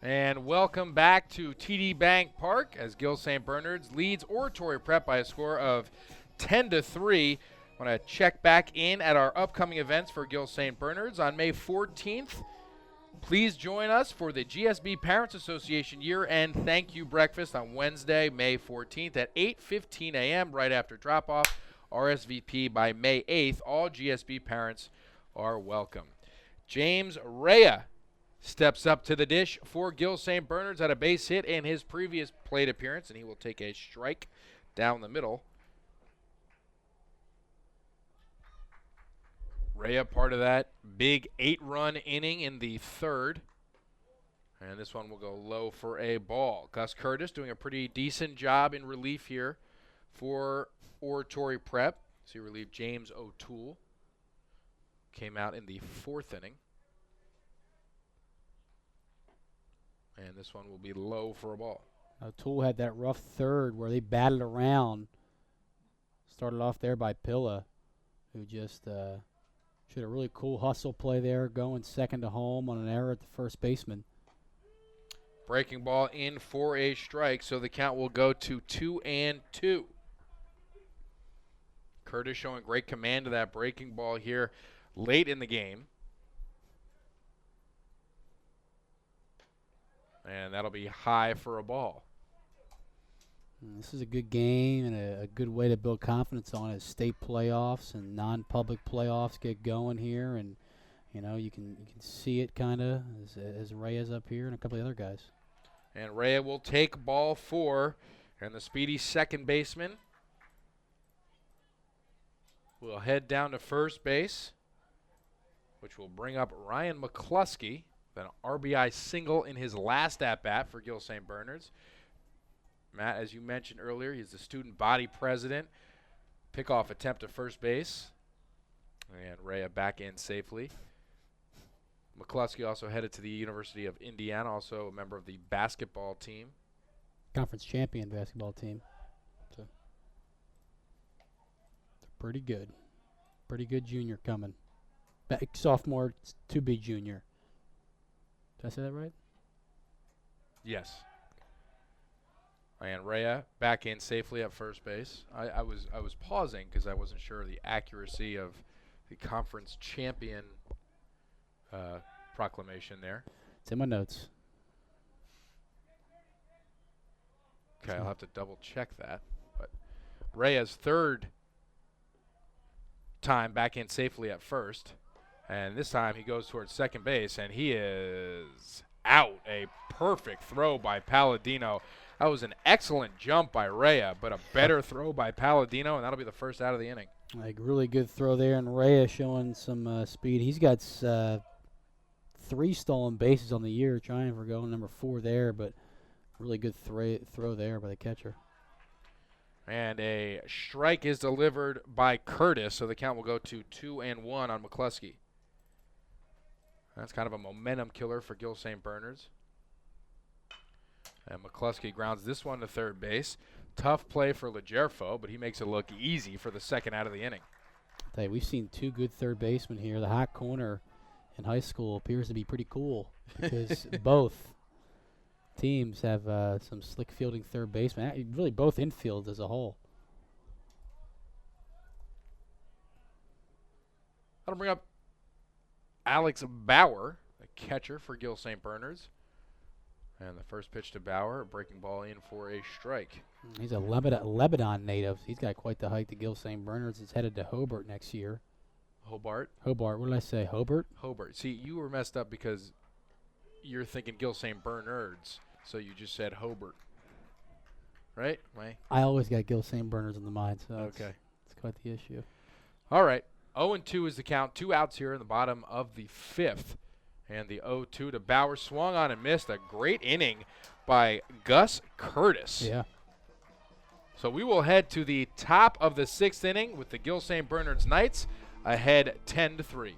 And welcome back to TD Bank Park as Gill St. Bernard's leads Oratory Prep by a score of 10-3. I want to check back in at our upcoming events for Gill St. Bernard's on May 14th. Please join us for the GSB Parents Association year-end thank you breakfast on Wednesday, May 14th at 8:15 a.m. right after drop-off. RSVP by May 8th. All GSB parents are welcome. James Rea steps up to the dish for Gill St. Bernard's at a base hit in his previous plate appearance, and he will take a strike down the middle. Rea part of that big 8-run inning in the third. And this one will go low for a ball. Gus Curtis doing a pretty decent job in relief here for Oratory Prep. So he relieved James O'Toole. Came out in the fourth inning. And this one will be low for a ball. O'Toole had that rough third where they battled around. Started off there by Pilla, who just should a really cool hustle play there, going second to home on an error at the first baseman. Breaking ball in for a strike, so the count will go to 2-2. Curtis showing great command of that breaking ball here late in the game. And that'll be high for a ball. This is a good game and a good way to build confidence on it. State playoffs and non-public playoffs get going here, and you can see it kind of as Reyes up here and a couple of other guys. And Rea will take ball 4, and the speedy second baseman will head down to first base, which will bring up Ryan McCluskey, an RBI single in his last at-bat for Gill St. Bernard's. Matt, as you mentioned earlier, he's the student body president. Pickoff attempt to first base. And Rea back in safely. McCluskey also headed to the University of Indiana, also a member of the basketball team. Conference champion basketball team. So they're pretty good. Pretty good junior coming. Sophomore to be junior. Did I say that right? Yes. And Rea back in safely at first base. I was pausing because I wasn't sure of the accuracy of the conference champion proclamation there. It's in my notes. Okay, I'll have to double check that. But Rea's third time back in safely at first. And this time he goes towards second base, and he is out. A perfect throw by Palladino. That was an excellent jump by Rea, but a better throw by Palladino, and that'll be the first out of the inning. Like really good throw there, and Rea showing some speed. He's got 3 stolen bases on the year, trying for going number 4 there, but really good throw there by the catcher. And a strike is delivered by Curtis, so the count will go to 2-1 on McCluskey. That's kind of a momentum killer for Gill St. Bernard's. And McCluskey grounds this one to third base. Tough play for Legerfo, but he makes it look easy for the second out of the inning. I'll tell you, we've seen 2 good third basemen here. The hot corner in high school appears to be pretty cool because both teams have some slick fielding third basemen. Really, both infields as a whole. That'll bring up Alex Bauer, the catcher for Gill St. Bernard's. And the first pitch to Bauer, a breaking ball in for a strike. He's a Lebanon native. He's got quite the height to Gill St. Bernard's. He's headed to Hobart next year. Hobart? Hobart. What did I say? Hobart? Hobart. See, you were messed up because you're thinking Gill St. Bernard's, so you just said Hobart. Right? I always got Gill St. Bernard's in the mind, so okay. It's quite the issue. All right. 0-2 is the count. 2 outs here in the bottom of the 5th. And the 0-2 to Bauer, swung on and missed. A great inning by Gus Curtis. Yeah. So we will head to the top of the 6th inning with the Gill St. Bernard's Knights ahead 10-3.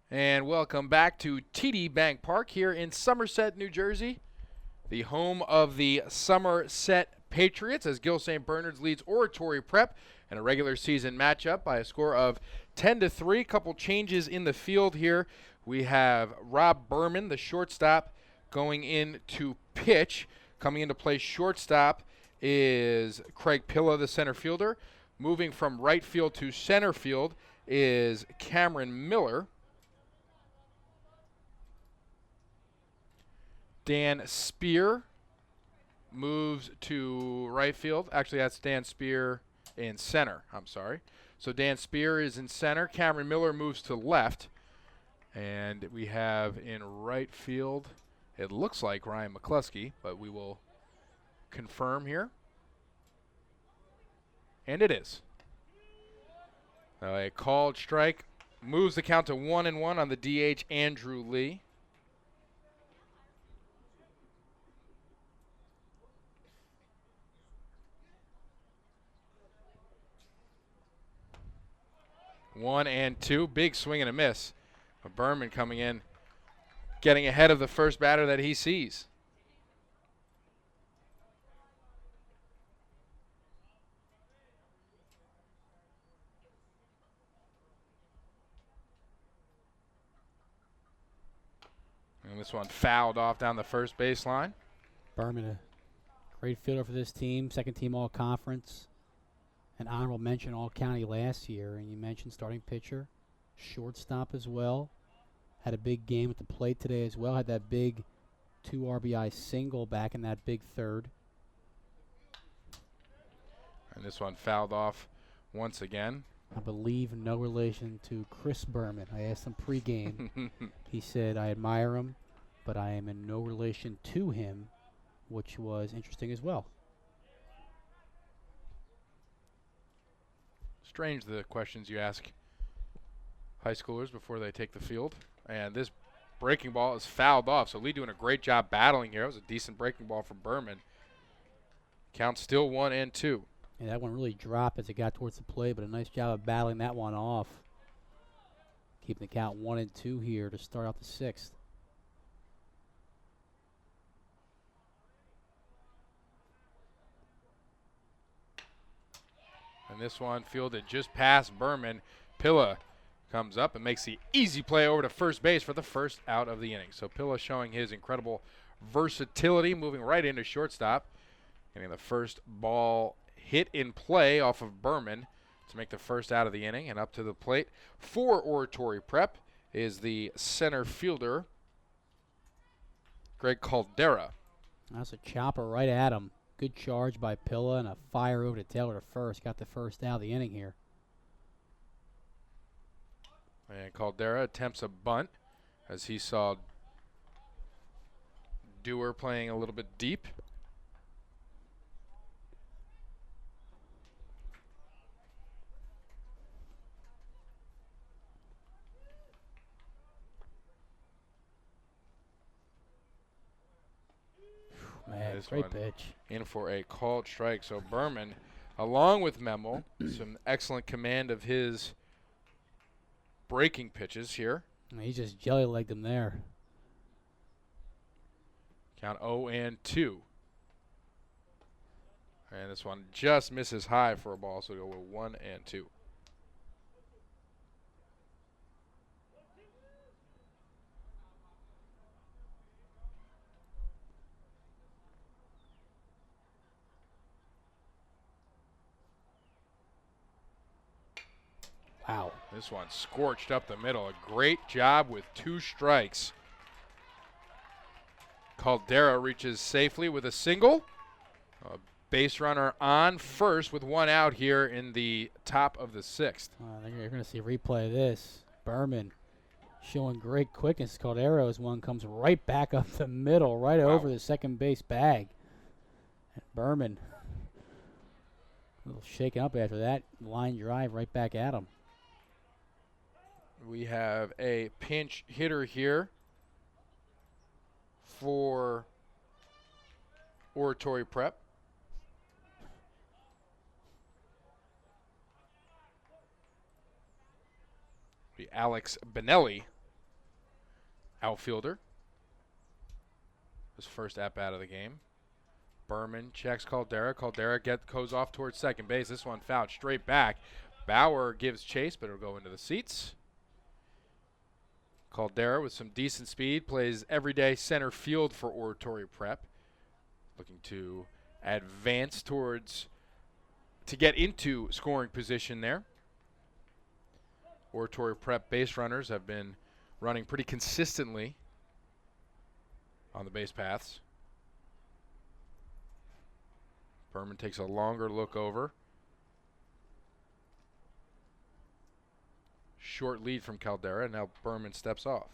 And welcome back to TD Bank Park here in Somerset, New Jersey, the home of the Somerset Patriots, as Gill St. Bernard's leads Oratory Prep in a regular season matchup by a score of 10-3. Couple changes in the field here. We have Rob Berman, the shortstop, going in to pitch. Coming into play shortstop is Craig Pilla, the center fielder. Moving from right field to center field is Cameron Miller. Dan Spear moves to right field. Actually, that's Dan Spear in center. I'm sorry. So Dan Spear is in center. Cameron Miller moves to left. And we have in right field, it looks like Ryan McCluskey, but we will confirm here. And it is. A called strike moves the count to 1-1 on the DH, Andrew Lee. One and two. Big swing and a miss. But Berman coming in, getting ahead of the first batter that he sees. And this one fouled off down the first baseline. Berman, a great fielder for this team, second team all-conference. An honorable mention all-county last year, and you mentioned starting pitcher, shortstop as well. Had a big game at the plate today as well. Had that big 2 RBI single back in that big third. And this one fouled off once again. I believe no relation to Chris Berman. I asked him pregame. He said, I admire him, but I am in no relation to him, which was interesting as well. Strange the questions you ask high schoolers before they take the field. And this breaking ball is fouled off. So Lee doing a great job battling here. It was a decent breaking ball from Berman. Count still 1-2. Yeah, that one really dropped as it got towards the plate, but a nice job of battling that one off. Keeping the count 1-2 here to start out the sixth. And this one fielded just past Berman. Pilla comes up and makes the easy play over to first base for the first out of the inning. So Pilla showing his incredible versatility, moving right into shortstop. Getting the first ball hit in play off of Berman to make the first out of the inning. And up to the plate for Oratory Prep is the center fielder, Greg Caldera. That's a chopper right at him. Good charge by Pilla and a fire over to Taylor to first. Got the first out of the inning here. And Caldera attempts a bunt as he saw Dewar playing a little bit deep. Man, great pitch. In for a called strike. So Berman, along with Memel, some excellent command of his breaking pitches here. He just jelly-legged him there. Count 0-2. And this one just misses high for a ball, so we'll go with 1-2. Wow. This one scorched up the middle. A great job with 2 strikes. Caldera reaches safely with a single. A base runner on first with 1 out here in the top of the 6th. I think you're going to see a replay of this. Berman showing great quickness. Caldera as one comes right back up the middle, right over the second base bag. And Berman, a little shaken up after that. Line drive right back at him. We have a pinch hitter here for Oratory Prep. Alex Benelli. outfielder. His first at-bat of the game. Berman checks Caldera. Caldera goes off towards second base. This one fouled straight back. Bauer gives chase, but it'll go into the seats. Caldera with some decent speed plays everyday center field for Oratory Prep. Looking to advance to get into scoring position there. Oratory Prep base runners have been running pretty consistently on the base paths. Berman takes a longer look over. Short lead from Caldera. Now Berman steps off.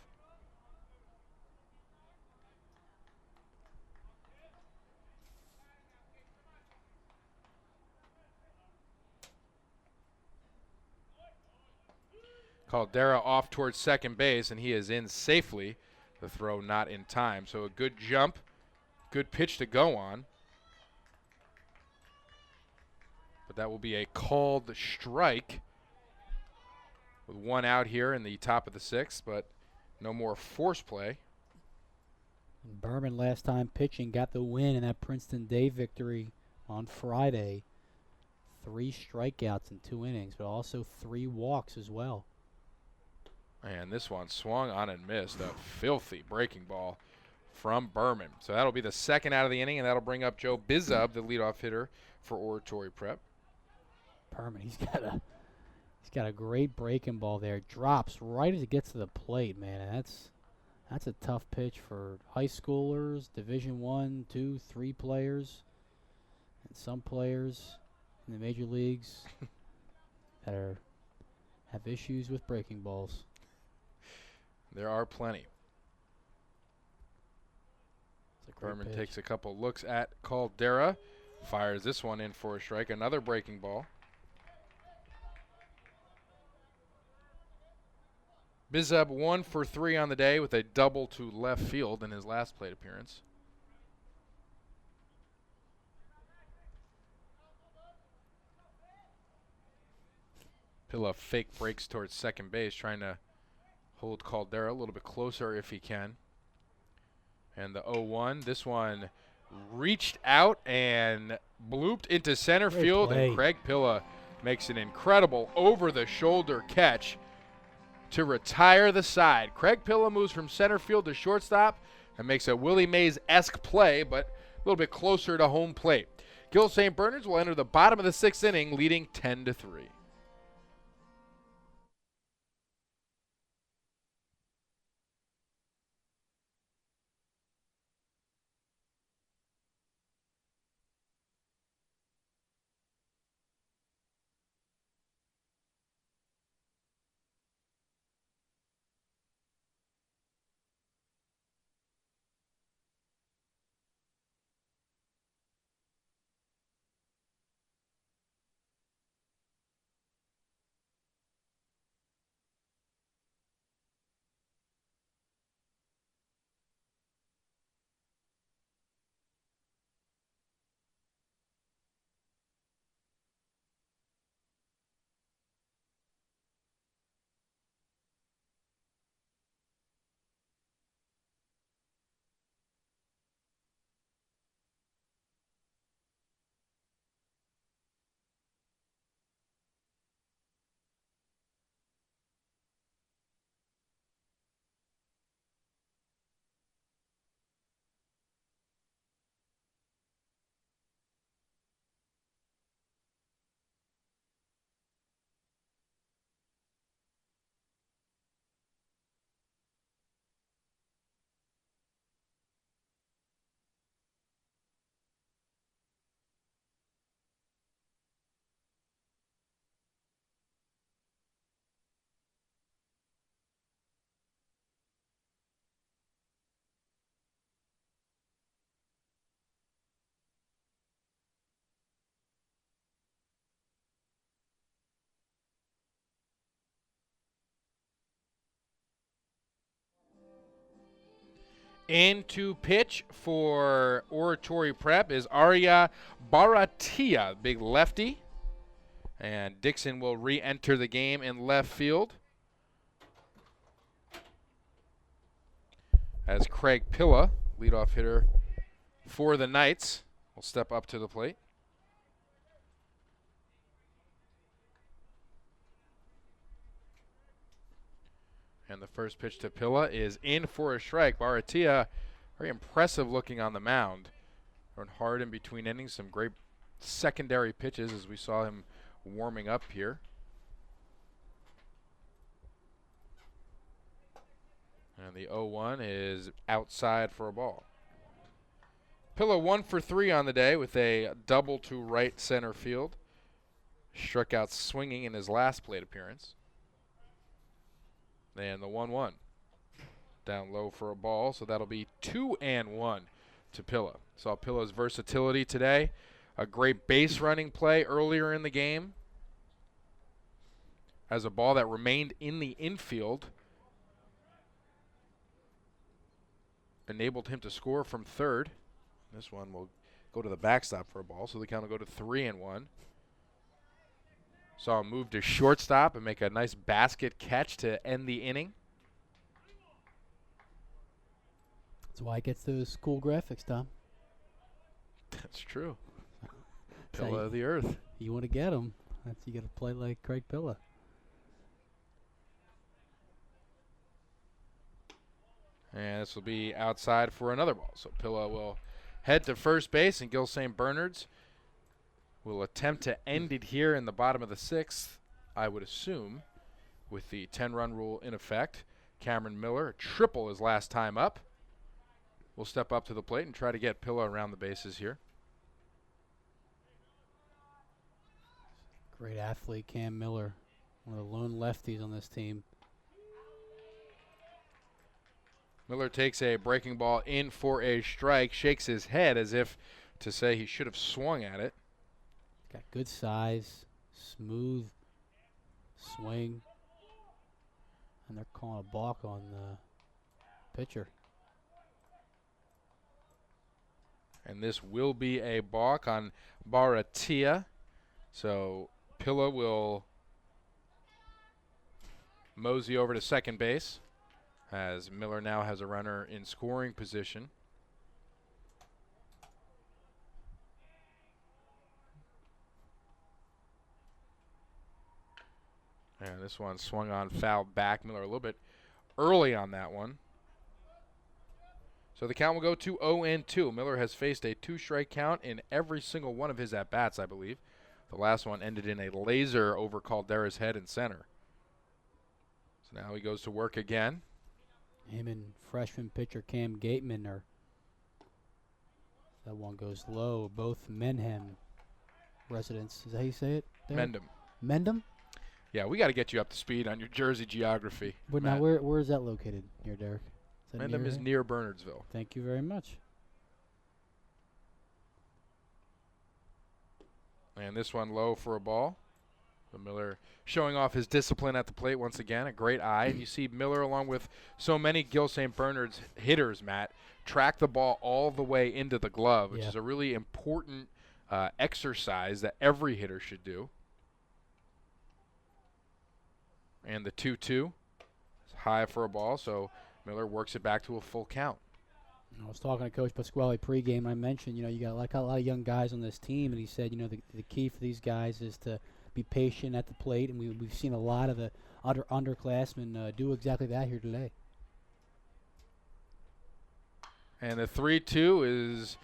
Caldera off towards second base, and he is in safely. The throw not in time. So a good jump, good pitch to go on. But that will be a called strike with one out here in the top of the sixth, but no more force play. And Berman last time pitching got the win in that Princeton Day victory on Friday. 3 strikeouts in 2 innings, but also 3 walks as well. And this one swung on and missed. A filthy breaking ball from Berman. So that'll be the second out of the inning, and that'll bring up Joe Bizub, the leadoff hitter for Oratory Prep. Berman, he's got a great breaking ball there. Drops right as it gets to the plate, man. And that's a tough pitch for high schoolers, Division 1, 2, 3 players, and some players in the major leagues that have issues with breaking balls. There are plenty. Berman pitch. takes a couple looks at Caldera. Fires this one in for a strike. Another breaking ball. Bizub 1 for 3 on the day with a double to left field in his last plate appearance. Pilla fake breaks towards second base, trying to hold Caldera a little bit closer if he can. And the 0-1, this one reached out and blooped into center field, and Craig Pilla makes an incredible over-the-shoulder catch to retire the side. Craig Pilla moves from center field to shortstop and makes a Willie Mays-esque play, but a little bit closer to home plate. Gill St. Bernard's will enter the bottom of the 6th inning, leading 10-3. In to pitch for Oratory Prep is Arya Baratia, big lefty. And Dixon will re-enter the game in left field. as Craig Pilla, leadoff hitter for the Knights, will step up to the plate. And the first pitch to Pilla is in for a strike. Baratia, very impressive looking on the mound. Run hard in between innings. Some great secondary pitches as we saw him warming up here. And the 0-1 is outside for a ball. Pilla 1 for 3 on the day with a double to right center field. Struck out swinging in his last plate appearance. And the 1-1 down low for a ball, so that'll be 2-1 to Pilla. Saw Pilla's versatility today. A great base running play earlier in the game as a ball that remained in the infield enabled him to score from third. This one will go to the backstop for a ball, so the count will go to 3-1. Saw him move to shortstop and make a nice basket catch to end the inning. That's why it gets those cool graphics, Tom. That's true. Pilla of the earth. You want to get them. You got to play like Craig Pilla. And this will be outside for another ball. So Pilla will head to first base, and Gill St. Bernard's will attempt to end it here in the bottom of the 6th, I would assume, with the 10-run rule in effect. Cameron Miller, a triple his last time up, will step up to the plate and try to get Pilla around the bases here. Great athlete, Cam Miller, one of the lone lefties on this team. Miller takes a breaking ball in for a strike, shakes his head as if to say he should have swung at it. Got good size, smooth swing, and they're calling a balk on the pitcher. And this will be a balk on Baratia. So Pilla will mosey over to second base as Miller now has a runner in scoring position. And this one swung on, foul back. Miller a little bit early on that one. So the count will go to 0-2. Miller has faced a 2-strike count in every single one of his at-bats, I believe. The last one ended in a laser over Caldera's head in center. So now he goes to work again. Him and freshman pitcher Cam Gateman are. That one goes low. Both Menhem residents. Is that how you say it? Mendham. Mendham? Yeah, we got to get you up to speed on your Jersey geography. But now, where is that located here, Derek? Mendham is near Bernardsville. Thank you very much. And this one low for a ball. So Miller showing off his discipline at the plate once again, a great eye. And you see Miller, along with so many Gill St. Bernard's hitters, Matt, track the ball all the way into the glove, which is a really important exercise that every hitter should do. And the 2-2 is high for a ball, so Miller works it back to a full count. I was talking to Coach Pasquale pregame. I mentioned, you got a lot of young guys on this team, and he said, the key for these guys is to be patient at the plate, and we've seen a lot of the underclassmen do exactly that here today. And the 3-2 is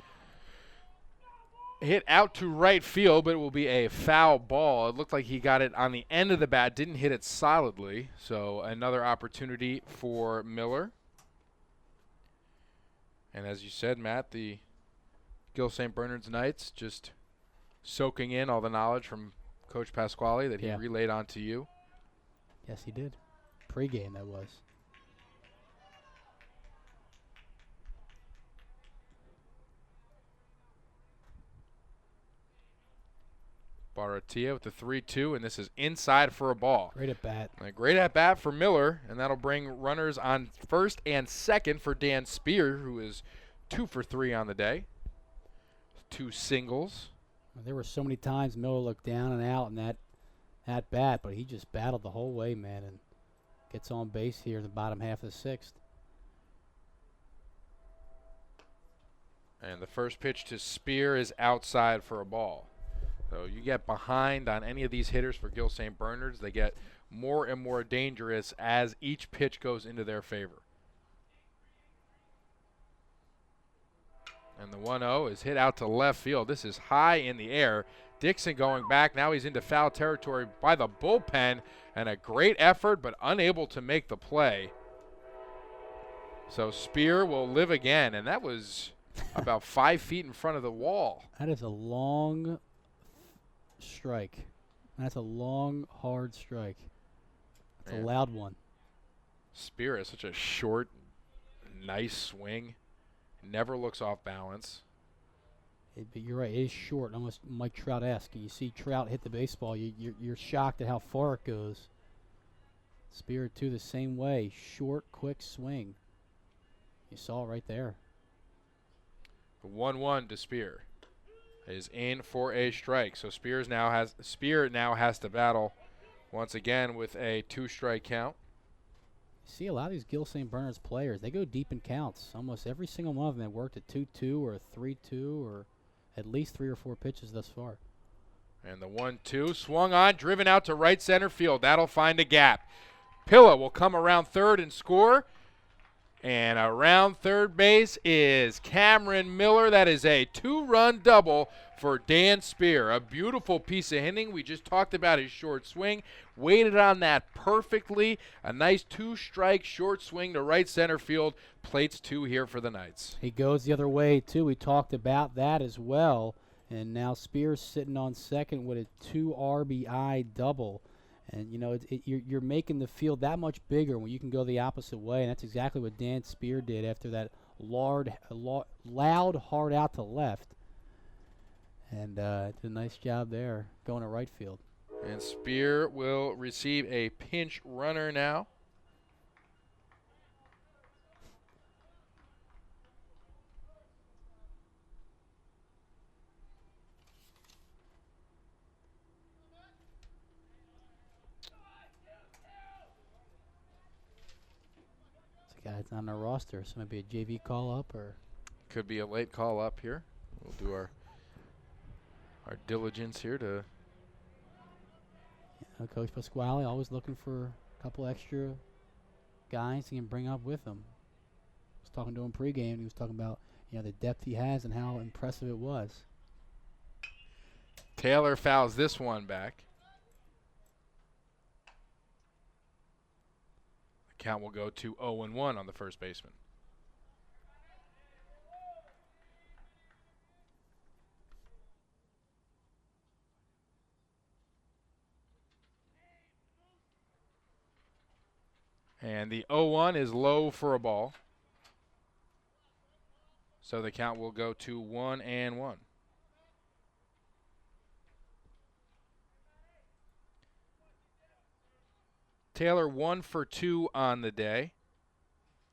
hit out to right field, but it will be a foul ball. It looked like he got it on the end of the bat, didn't hit it solidly. So another opportunity for Miller. And as you said, Matt, the Gill St. Bernard's Knights just soaking in all the knowledge from Coach Pasquale that he relayed on to you. Yes, he did. Pre-game, that was. Baratia with the 3-2, and this is inside for a ball. Great at bat. A great at bat for Miller, and that'll bring runners on first and second for Dan Spear, who is 2 for 3 on the day. 2 singles. There were so many times Miller looked down and out in that at bat, but he just battled the whole way, man, and gets on base here in the bottom half of the 6th. And the first pitch to Spear is outside for a ball. So you get behind on any of these hitters for Gill St. Bernard's, they get more and more dangerous as each pitch goes into their favor. And the 1-0 is hit out to left field. This is high in the air. Dixon going back. Now he's into foul territory by the bullpen. And a great effort, but unable to make the play. So Spear will live again. And that was about 5 feet in front of the wall. That is a long strike. That's a long, hard strike. It's a loud one. Spear has such a short, nice swing. Never looks off balance. But you're right. It is short, almost Mike Trout-esque. You see Trout hit the baseball, you're shocked at how far it goes. Spear, too, the same way. Short, quick swing. You saw it right there. The 1-1 to Spear is in for a strike. So Spear now has to battle once again with a 2-strike count. See a lot of these Gill St. Bernard's players, they go deep in counts. Almost every single one of them have worked a 2-2 or a 3-2 or at least 3 or 4 pitches thus far. And the 1-2 swung on, driven out to right center field. That'll find a gap. Pilla will come around third and score. And around third base is Cameron Miller. That is a 2-run double for Dan Spear. A beautiful piece of hitting. We just talked about his short swing. Waited on that perfectly. A nice 2-strike short swing to right center field. Plates 2 here for the Knights. He goes the other way, too. We talked about that as well. And now Spear's sitting on second with a 2 RBI double. And, you know, you're making the field that much bigger when you can go the opposite way. And that's exactly what Dan Spear did after that loud, hard out to left. And did a nice job there going to right field. And Spear will receive a pinch runner now. Guys on our roster, so maybe a JV call up or could be a late call up here. We'll do our diligence here to. Coach Pasquale always looking for a couple extra guys he can bring up with him. I was talking to him pregame. He was talking about the depth he has and how impressive it was. Taylor fouls this one back. Count will go to 0-1 on the first baseman. And the 0-1 is low for a ball. So the count will go to 1-1. Taylor 1 for 2 on the day.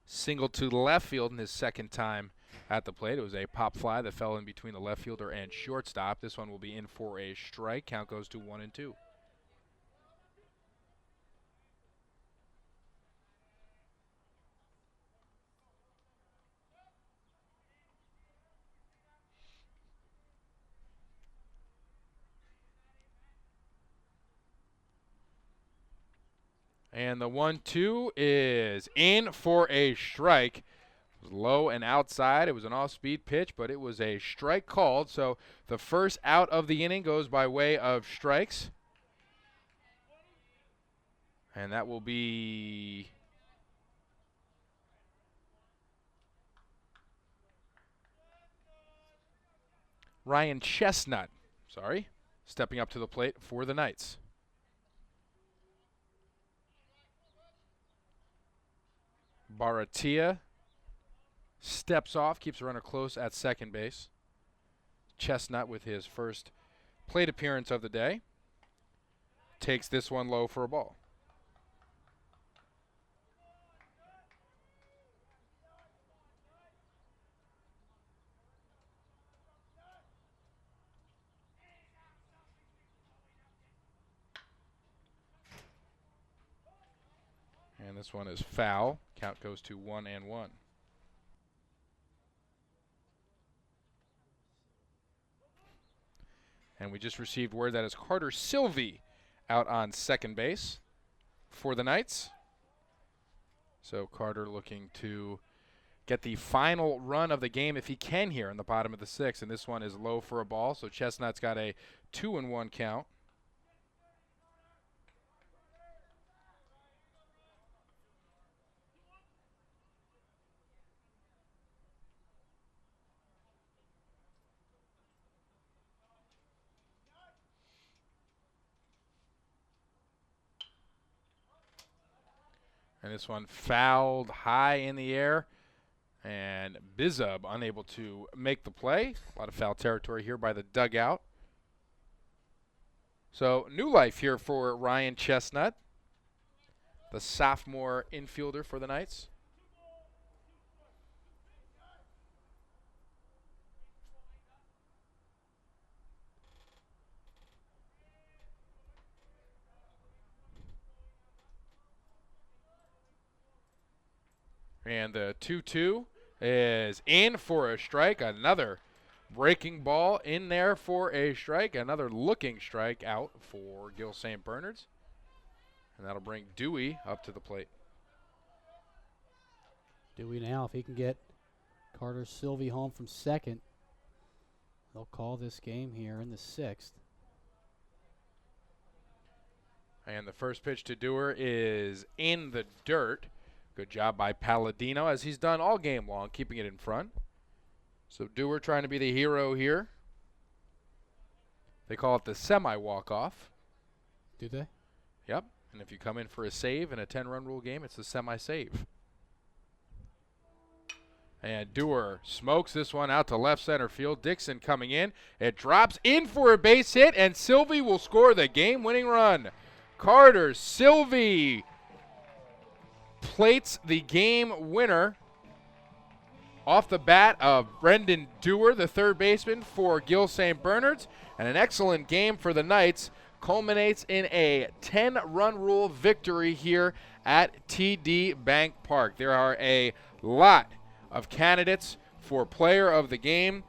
Single to the left field in his second time at the plate. It was a pop fly that fell in between the left fielder and shortstop. This one will be in for a strike. Count goes to 1-2. And the 1-2 is in for a strike. It was low and outside. It was an off-speed pitch, but it was a strike called. So the first out of the inning goes by way of strikes. And that will be Ryan Chestnut, stepping up to the plate for the Knights. Baratia steps off, keeps the runner close at second base. Chestnut with his first plate appearance of the day takes this one low for a ball. And this one is foul. Count goes to 1-1. And we just received word that is Carter Sylvie out on second base for the Knights. So Carter looking to get the final run of the game if he can here in the bottom of the sixth. And this one is low for a ball. So Chestnut's got a 2-1 count. And this one fouled high in the air. And Bizub unable to make the play. A lot of foul territory here by the dugout. So new life here for Ryan Chestnut, the sophomore infielder for the Knights. And the 2-2 is in for a strike. Another breaking ball in there for a strike. Another looking strike out for Gill St. Bernard's. And that'll bring Dewey up to the plate. Dewey now, if he can get Carter Sylvie home from second, they'll call this game here in the sixth. And the first pitch to Dewar is in the dirt. Good job by Palladino, as he's done all game long, keeping it in front. So Dewar trying to be the hero here. They call it the semi-walk-off. Do they? Yep. And if you come in for a save in a 10-run rule game, it's a semi-save. And Dewar smokes this one out to left center field. Dixon coming in. It drops in for a base hit, and Sylvie will score the game-winning run. Carter Sylvie plates the game winner off the bat of Brendan Dewar, the third baseman for Gill St. Bernard's. And an excellent game for the Knights culminates in a 10-run rule victory here at TD Bank Park. There are a lot of candidates for player of the game.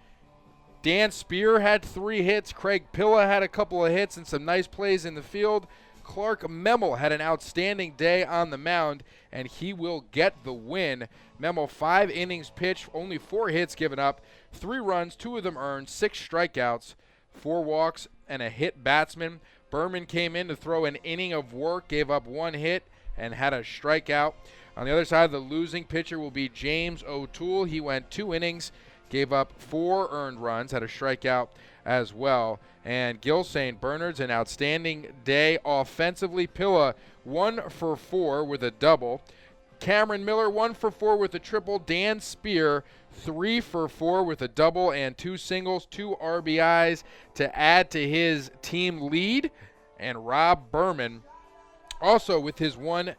Dan Spear had 3 hits. Craig Pilla had a couple of hits and some nice plays in the field. Clark Memel had an outstanding day on the mound, and he will get the win. Memel, 5 innings pitched, only 4 hits given up, 3 runs, 2 of them earned, 6 strikeouts, 4 walks, and a hit batsman. Berman came in to throw an inning of work, gave up 1 hit, and had a strikeout. On the other side, the losing pitcher will be James O'Toole. He went 2 innings, gave up 4 earned runs, had a strikeout as well. And Gill St. Bernard's, an outstanding day offensively. Pilla 1 for 4 with a double. Cameron Miller 1 for 4 with a triple. Dan Spear 3 for 4 with a double and 2 singles, 2 RBIs to add to his team lead. And Rob Berman also with his 1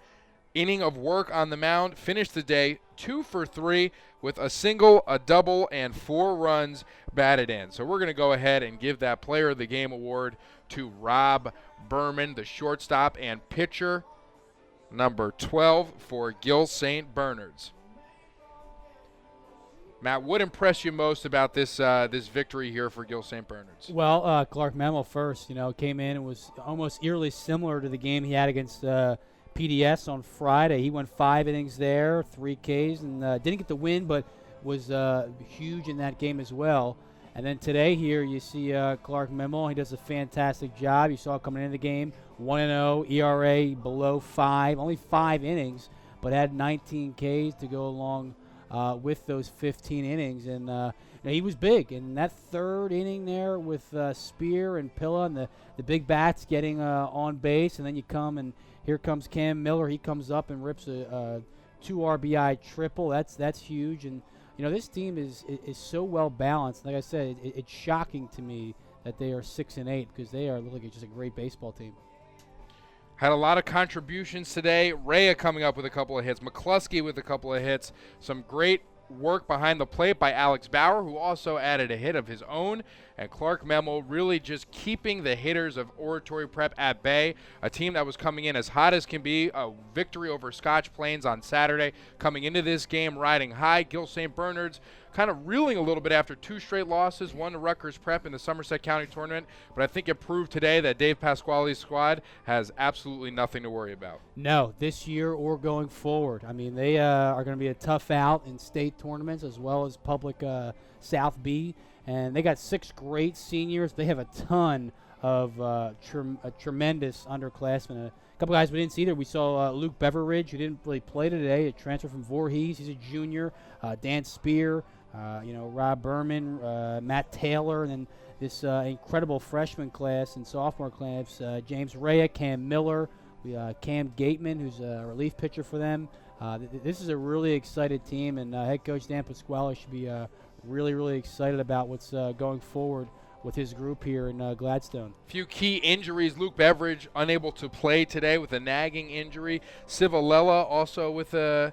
inning of work on the mound, finished the day 2 for 3 with a single, a double, and 4 runs batted in. So we're going to go ahead and give that Player of the Game award to Rob Berman, the shortstop and pitcher, number 12 for Gill St. Bernard's. Matt, what impressed you most about this this victory here for Gill St. Bernard's? Well, Clark Memel first, came in and was almost eerily similar to the game he had against PDS on Friday. He went 5 innings there, 3 Ks, and didn't get the win, but was huge in that game as well. And then today here you see Clark Memel. He does a fantastic job. You saw coming into the game, 1-0, ERA below 5, only 5 innings, but had 19 Ks to go along with those 15 innings. And he was big. And that third inning there with Spear and Pilla and the big bats getting on base, and then you come and here comes Cam Miller. He comes up and rips a 2 RBI triple. That's huge. And this team is so well balanced. Like I said, it's shocking to me that they are 6-8 because they are looking at just a great baseball team. Had a lot of contributions today. Rhea coming up with a couple of hits. McCluskey with a couple of hits. Some great work behind the plate by Alex Bauer, who also added a hit of his own. And Clark Memel really just keeping the hitters of Oratory Prep at bay. A team that was coming in as hot as can be. A victory over Scotch Plains on Saturday. Coming into this game riding high. Gill St. Bernard's kind of reeling a little bit after 2 straight losses, one to Rutgers Prep in the Somerset County tournament, but I think it proved today that Dave Pasquale's squad has absolutely nothing to worry about. No, this year or going forward. I mean, they are going to be a tough out in state tournaments as well as public South B, and they got 6 great seniors. They have a ton of tremendous underclassmen. A couple guys we didn't see there. We saw Luke Beveridge, who didn't really play today, a transfer from Voorhees. He's a junior. Dan Spear, Rob Berman, Matt Taylor, and then this incredible freshman class and sophomore class, James Rea, Cam Miller, Cam Gateman, who's a relief pitcher for them. This is a really excited team, and head coach Dan Pasquale should be really, really excited about what's going forward with his group here in Gladstone. Few key injuries. Luke Beveridge unable to play today with a nagging injury. Civilella also with an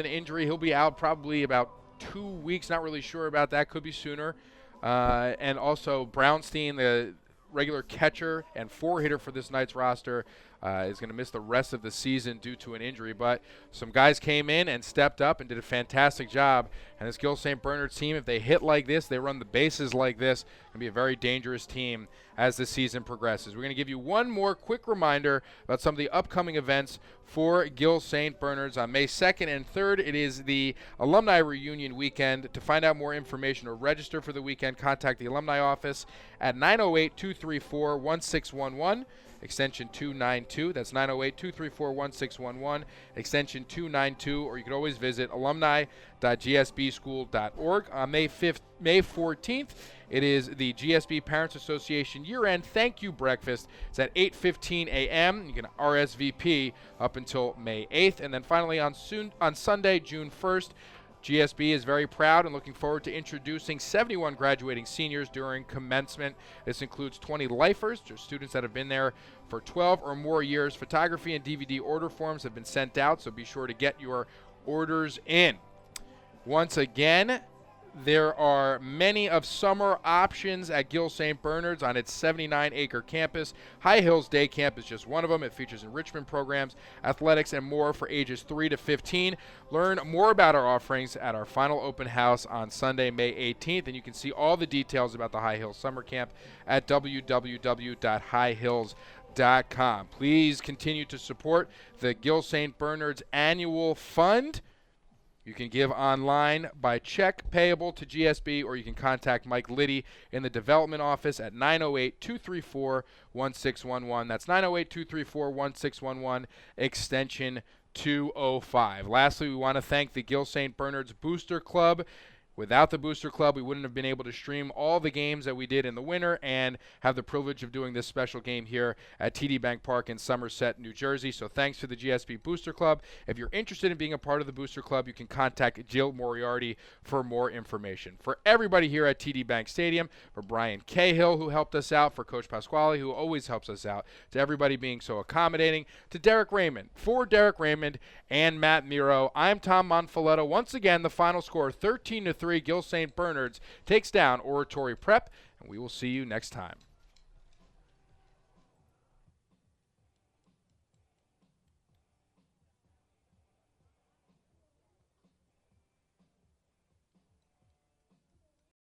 injury. He'll be out probably about 2 weeks. Not really sure about that. Could be sooner. And also Brownstein, the regular catcher and 4-hitter for this night's roster, is going to miss the rest of the season due to an injury. But some guys came in and stepped up and did a fantastic job. And this Gill St. Bernard's team, if they hit like this, they run the bases like this, going to be a very dangerous team as the season progresses. We're going to give you one more quick reminder about some of the upcoming events for Gill St. Bernard's on May 2nd and 3rd. It is the Alumni Reunion Weekend. To find out more information or register for the weekend, contact the Alumni Office at 908-234-1611. Extension 292. That's 908-234-1611, extension 292, or you can always visit alumni.gsbschool.org. On May 14th, it is the GSB Parents Association year-end thank you breakfast. It's at 8:15 a.m. You can RSVP up until May 8th. And then finally on Sunday, June 1st, GSB is very proud and looking forward to introducing 71 graduating seniors during commencement. This includes 20 lifers, or students that have been there for 12 or more years. Photography and DVD order forms have been sent out, so be sure to get your orders in. Once again, there are many of summer options at Gill St. Bernard's on its 79-acre campus. High Hills Day Camp is just one of them. It features enrichment programs, athletics, and more for ages 3 to 15. Learn more about our offerings at our final open house on Sunday, May 18th, and you can see all the details about the High Hills Summer Camp at www.highhills.com. Please continue to support the Gill St. Bernard's Annual Fund. You can give online by check payable to GSB, or you can contact Mike Liddy in the development office at 908-234-1611. That's 908-234-1611, extension 205. Lastly, we want to thank the Gill St. Bernard's Booster Club. Without the Booster Club, we wouldn't have been able to stream all the games that we did in the winter and have the privilege of doing this special game here at TD Bank Park in Somerset, New Jersey. So thanks to the GSB Booster Club. If you're interested in being a part of the Booster Club, you can contact Jill Moriarty for more information. For everybody here at TD Bank Stadium, for Brian Cahill, who helped us out, for Coach Pasquale, who always helps us out, to everybody being so accommodating, to Derek Raymond, for Derek Raymond and Matt Miro, I'm Tom Monfoletto. Once again, the final score, 13-3. Gill St. Bernard's takes down Oratory Prep, and we will see you next time.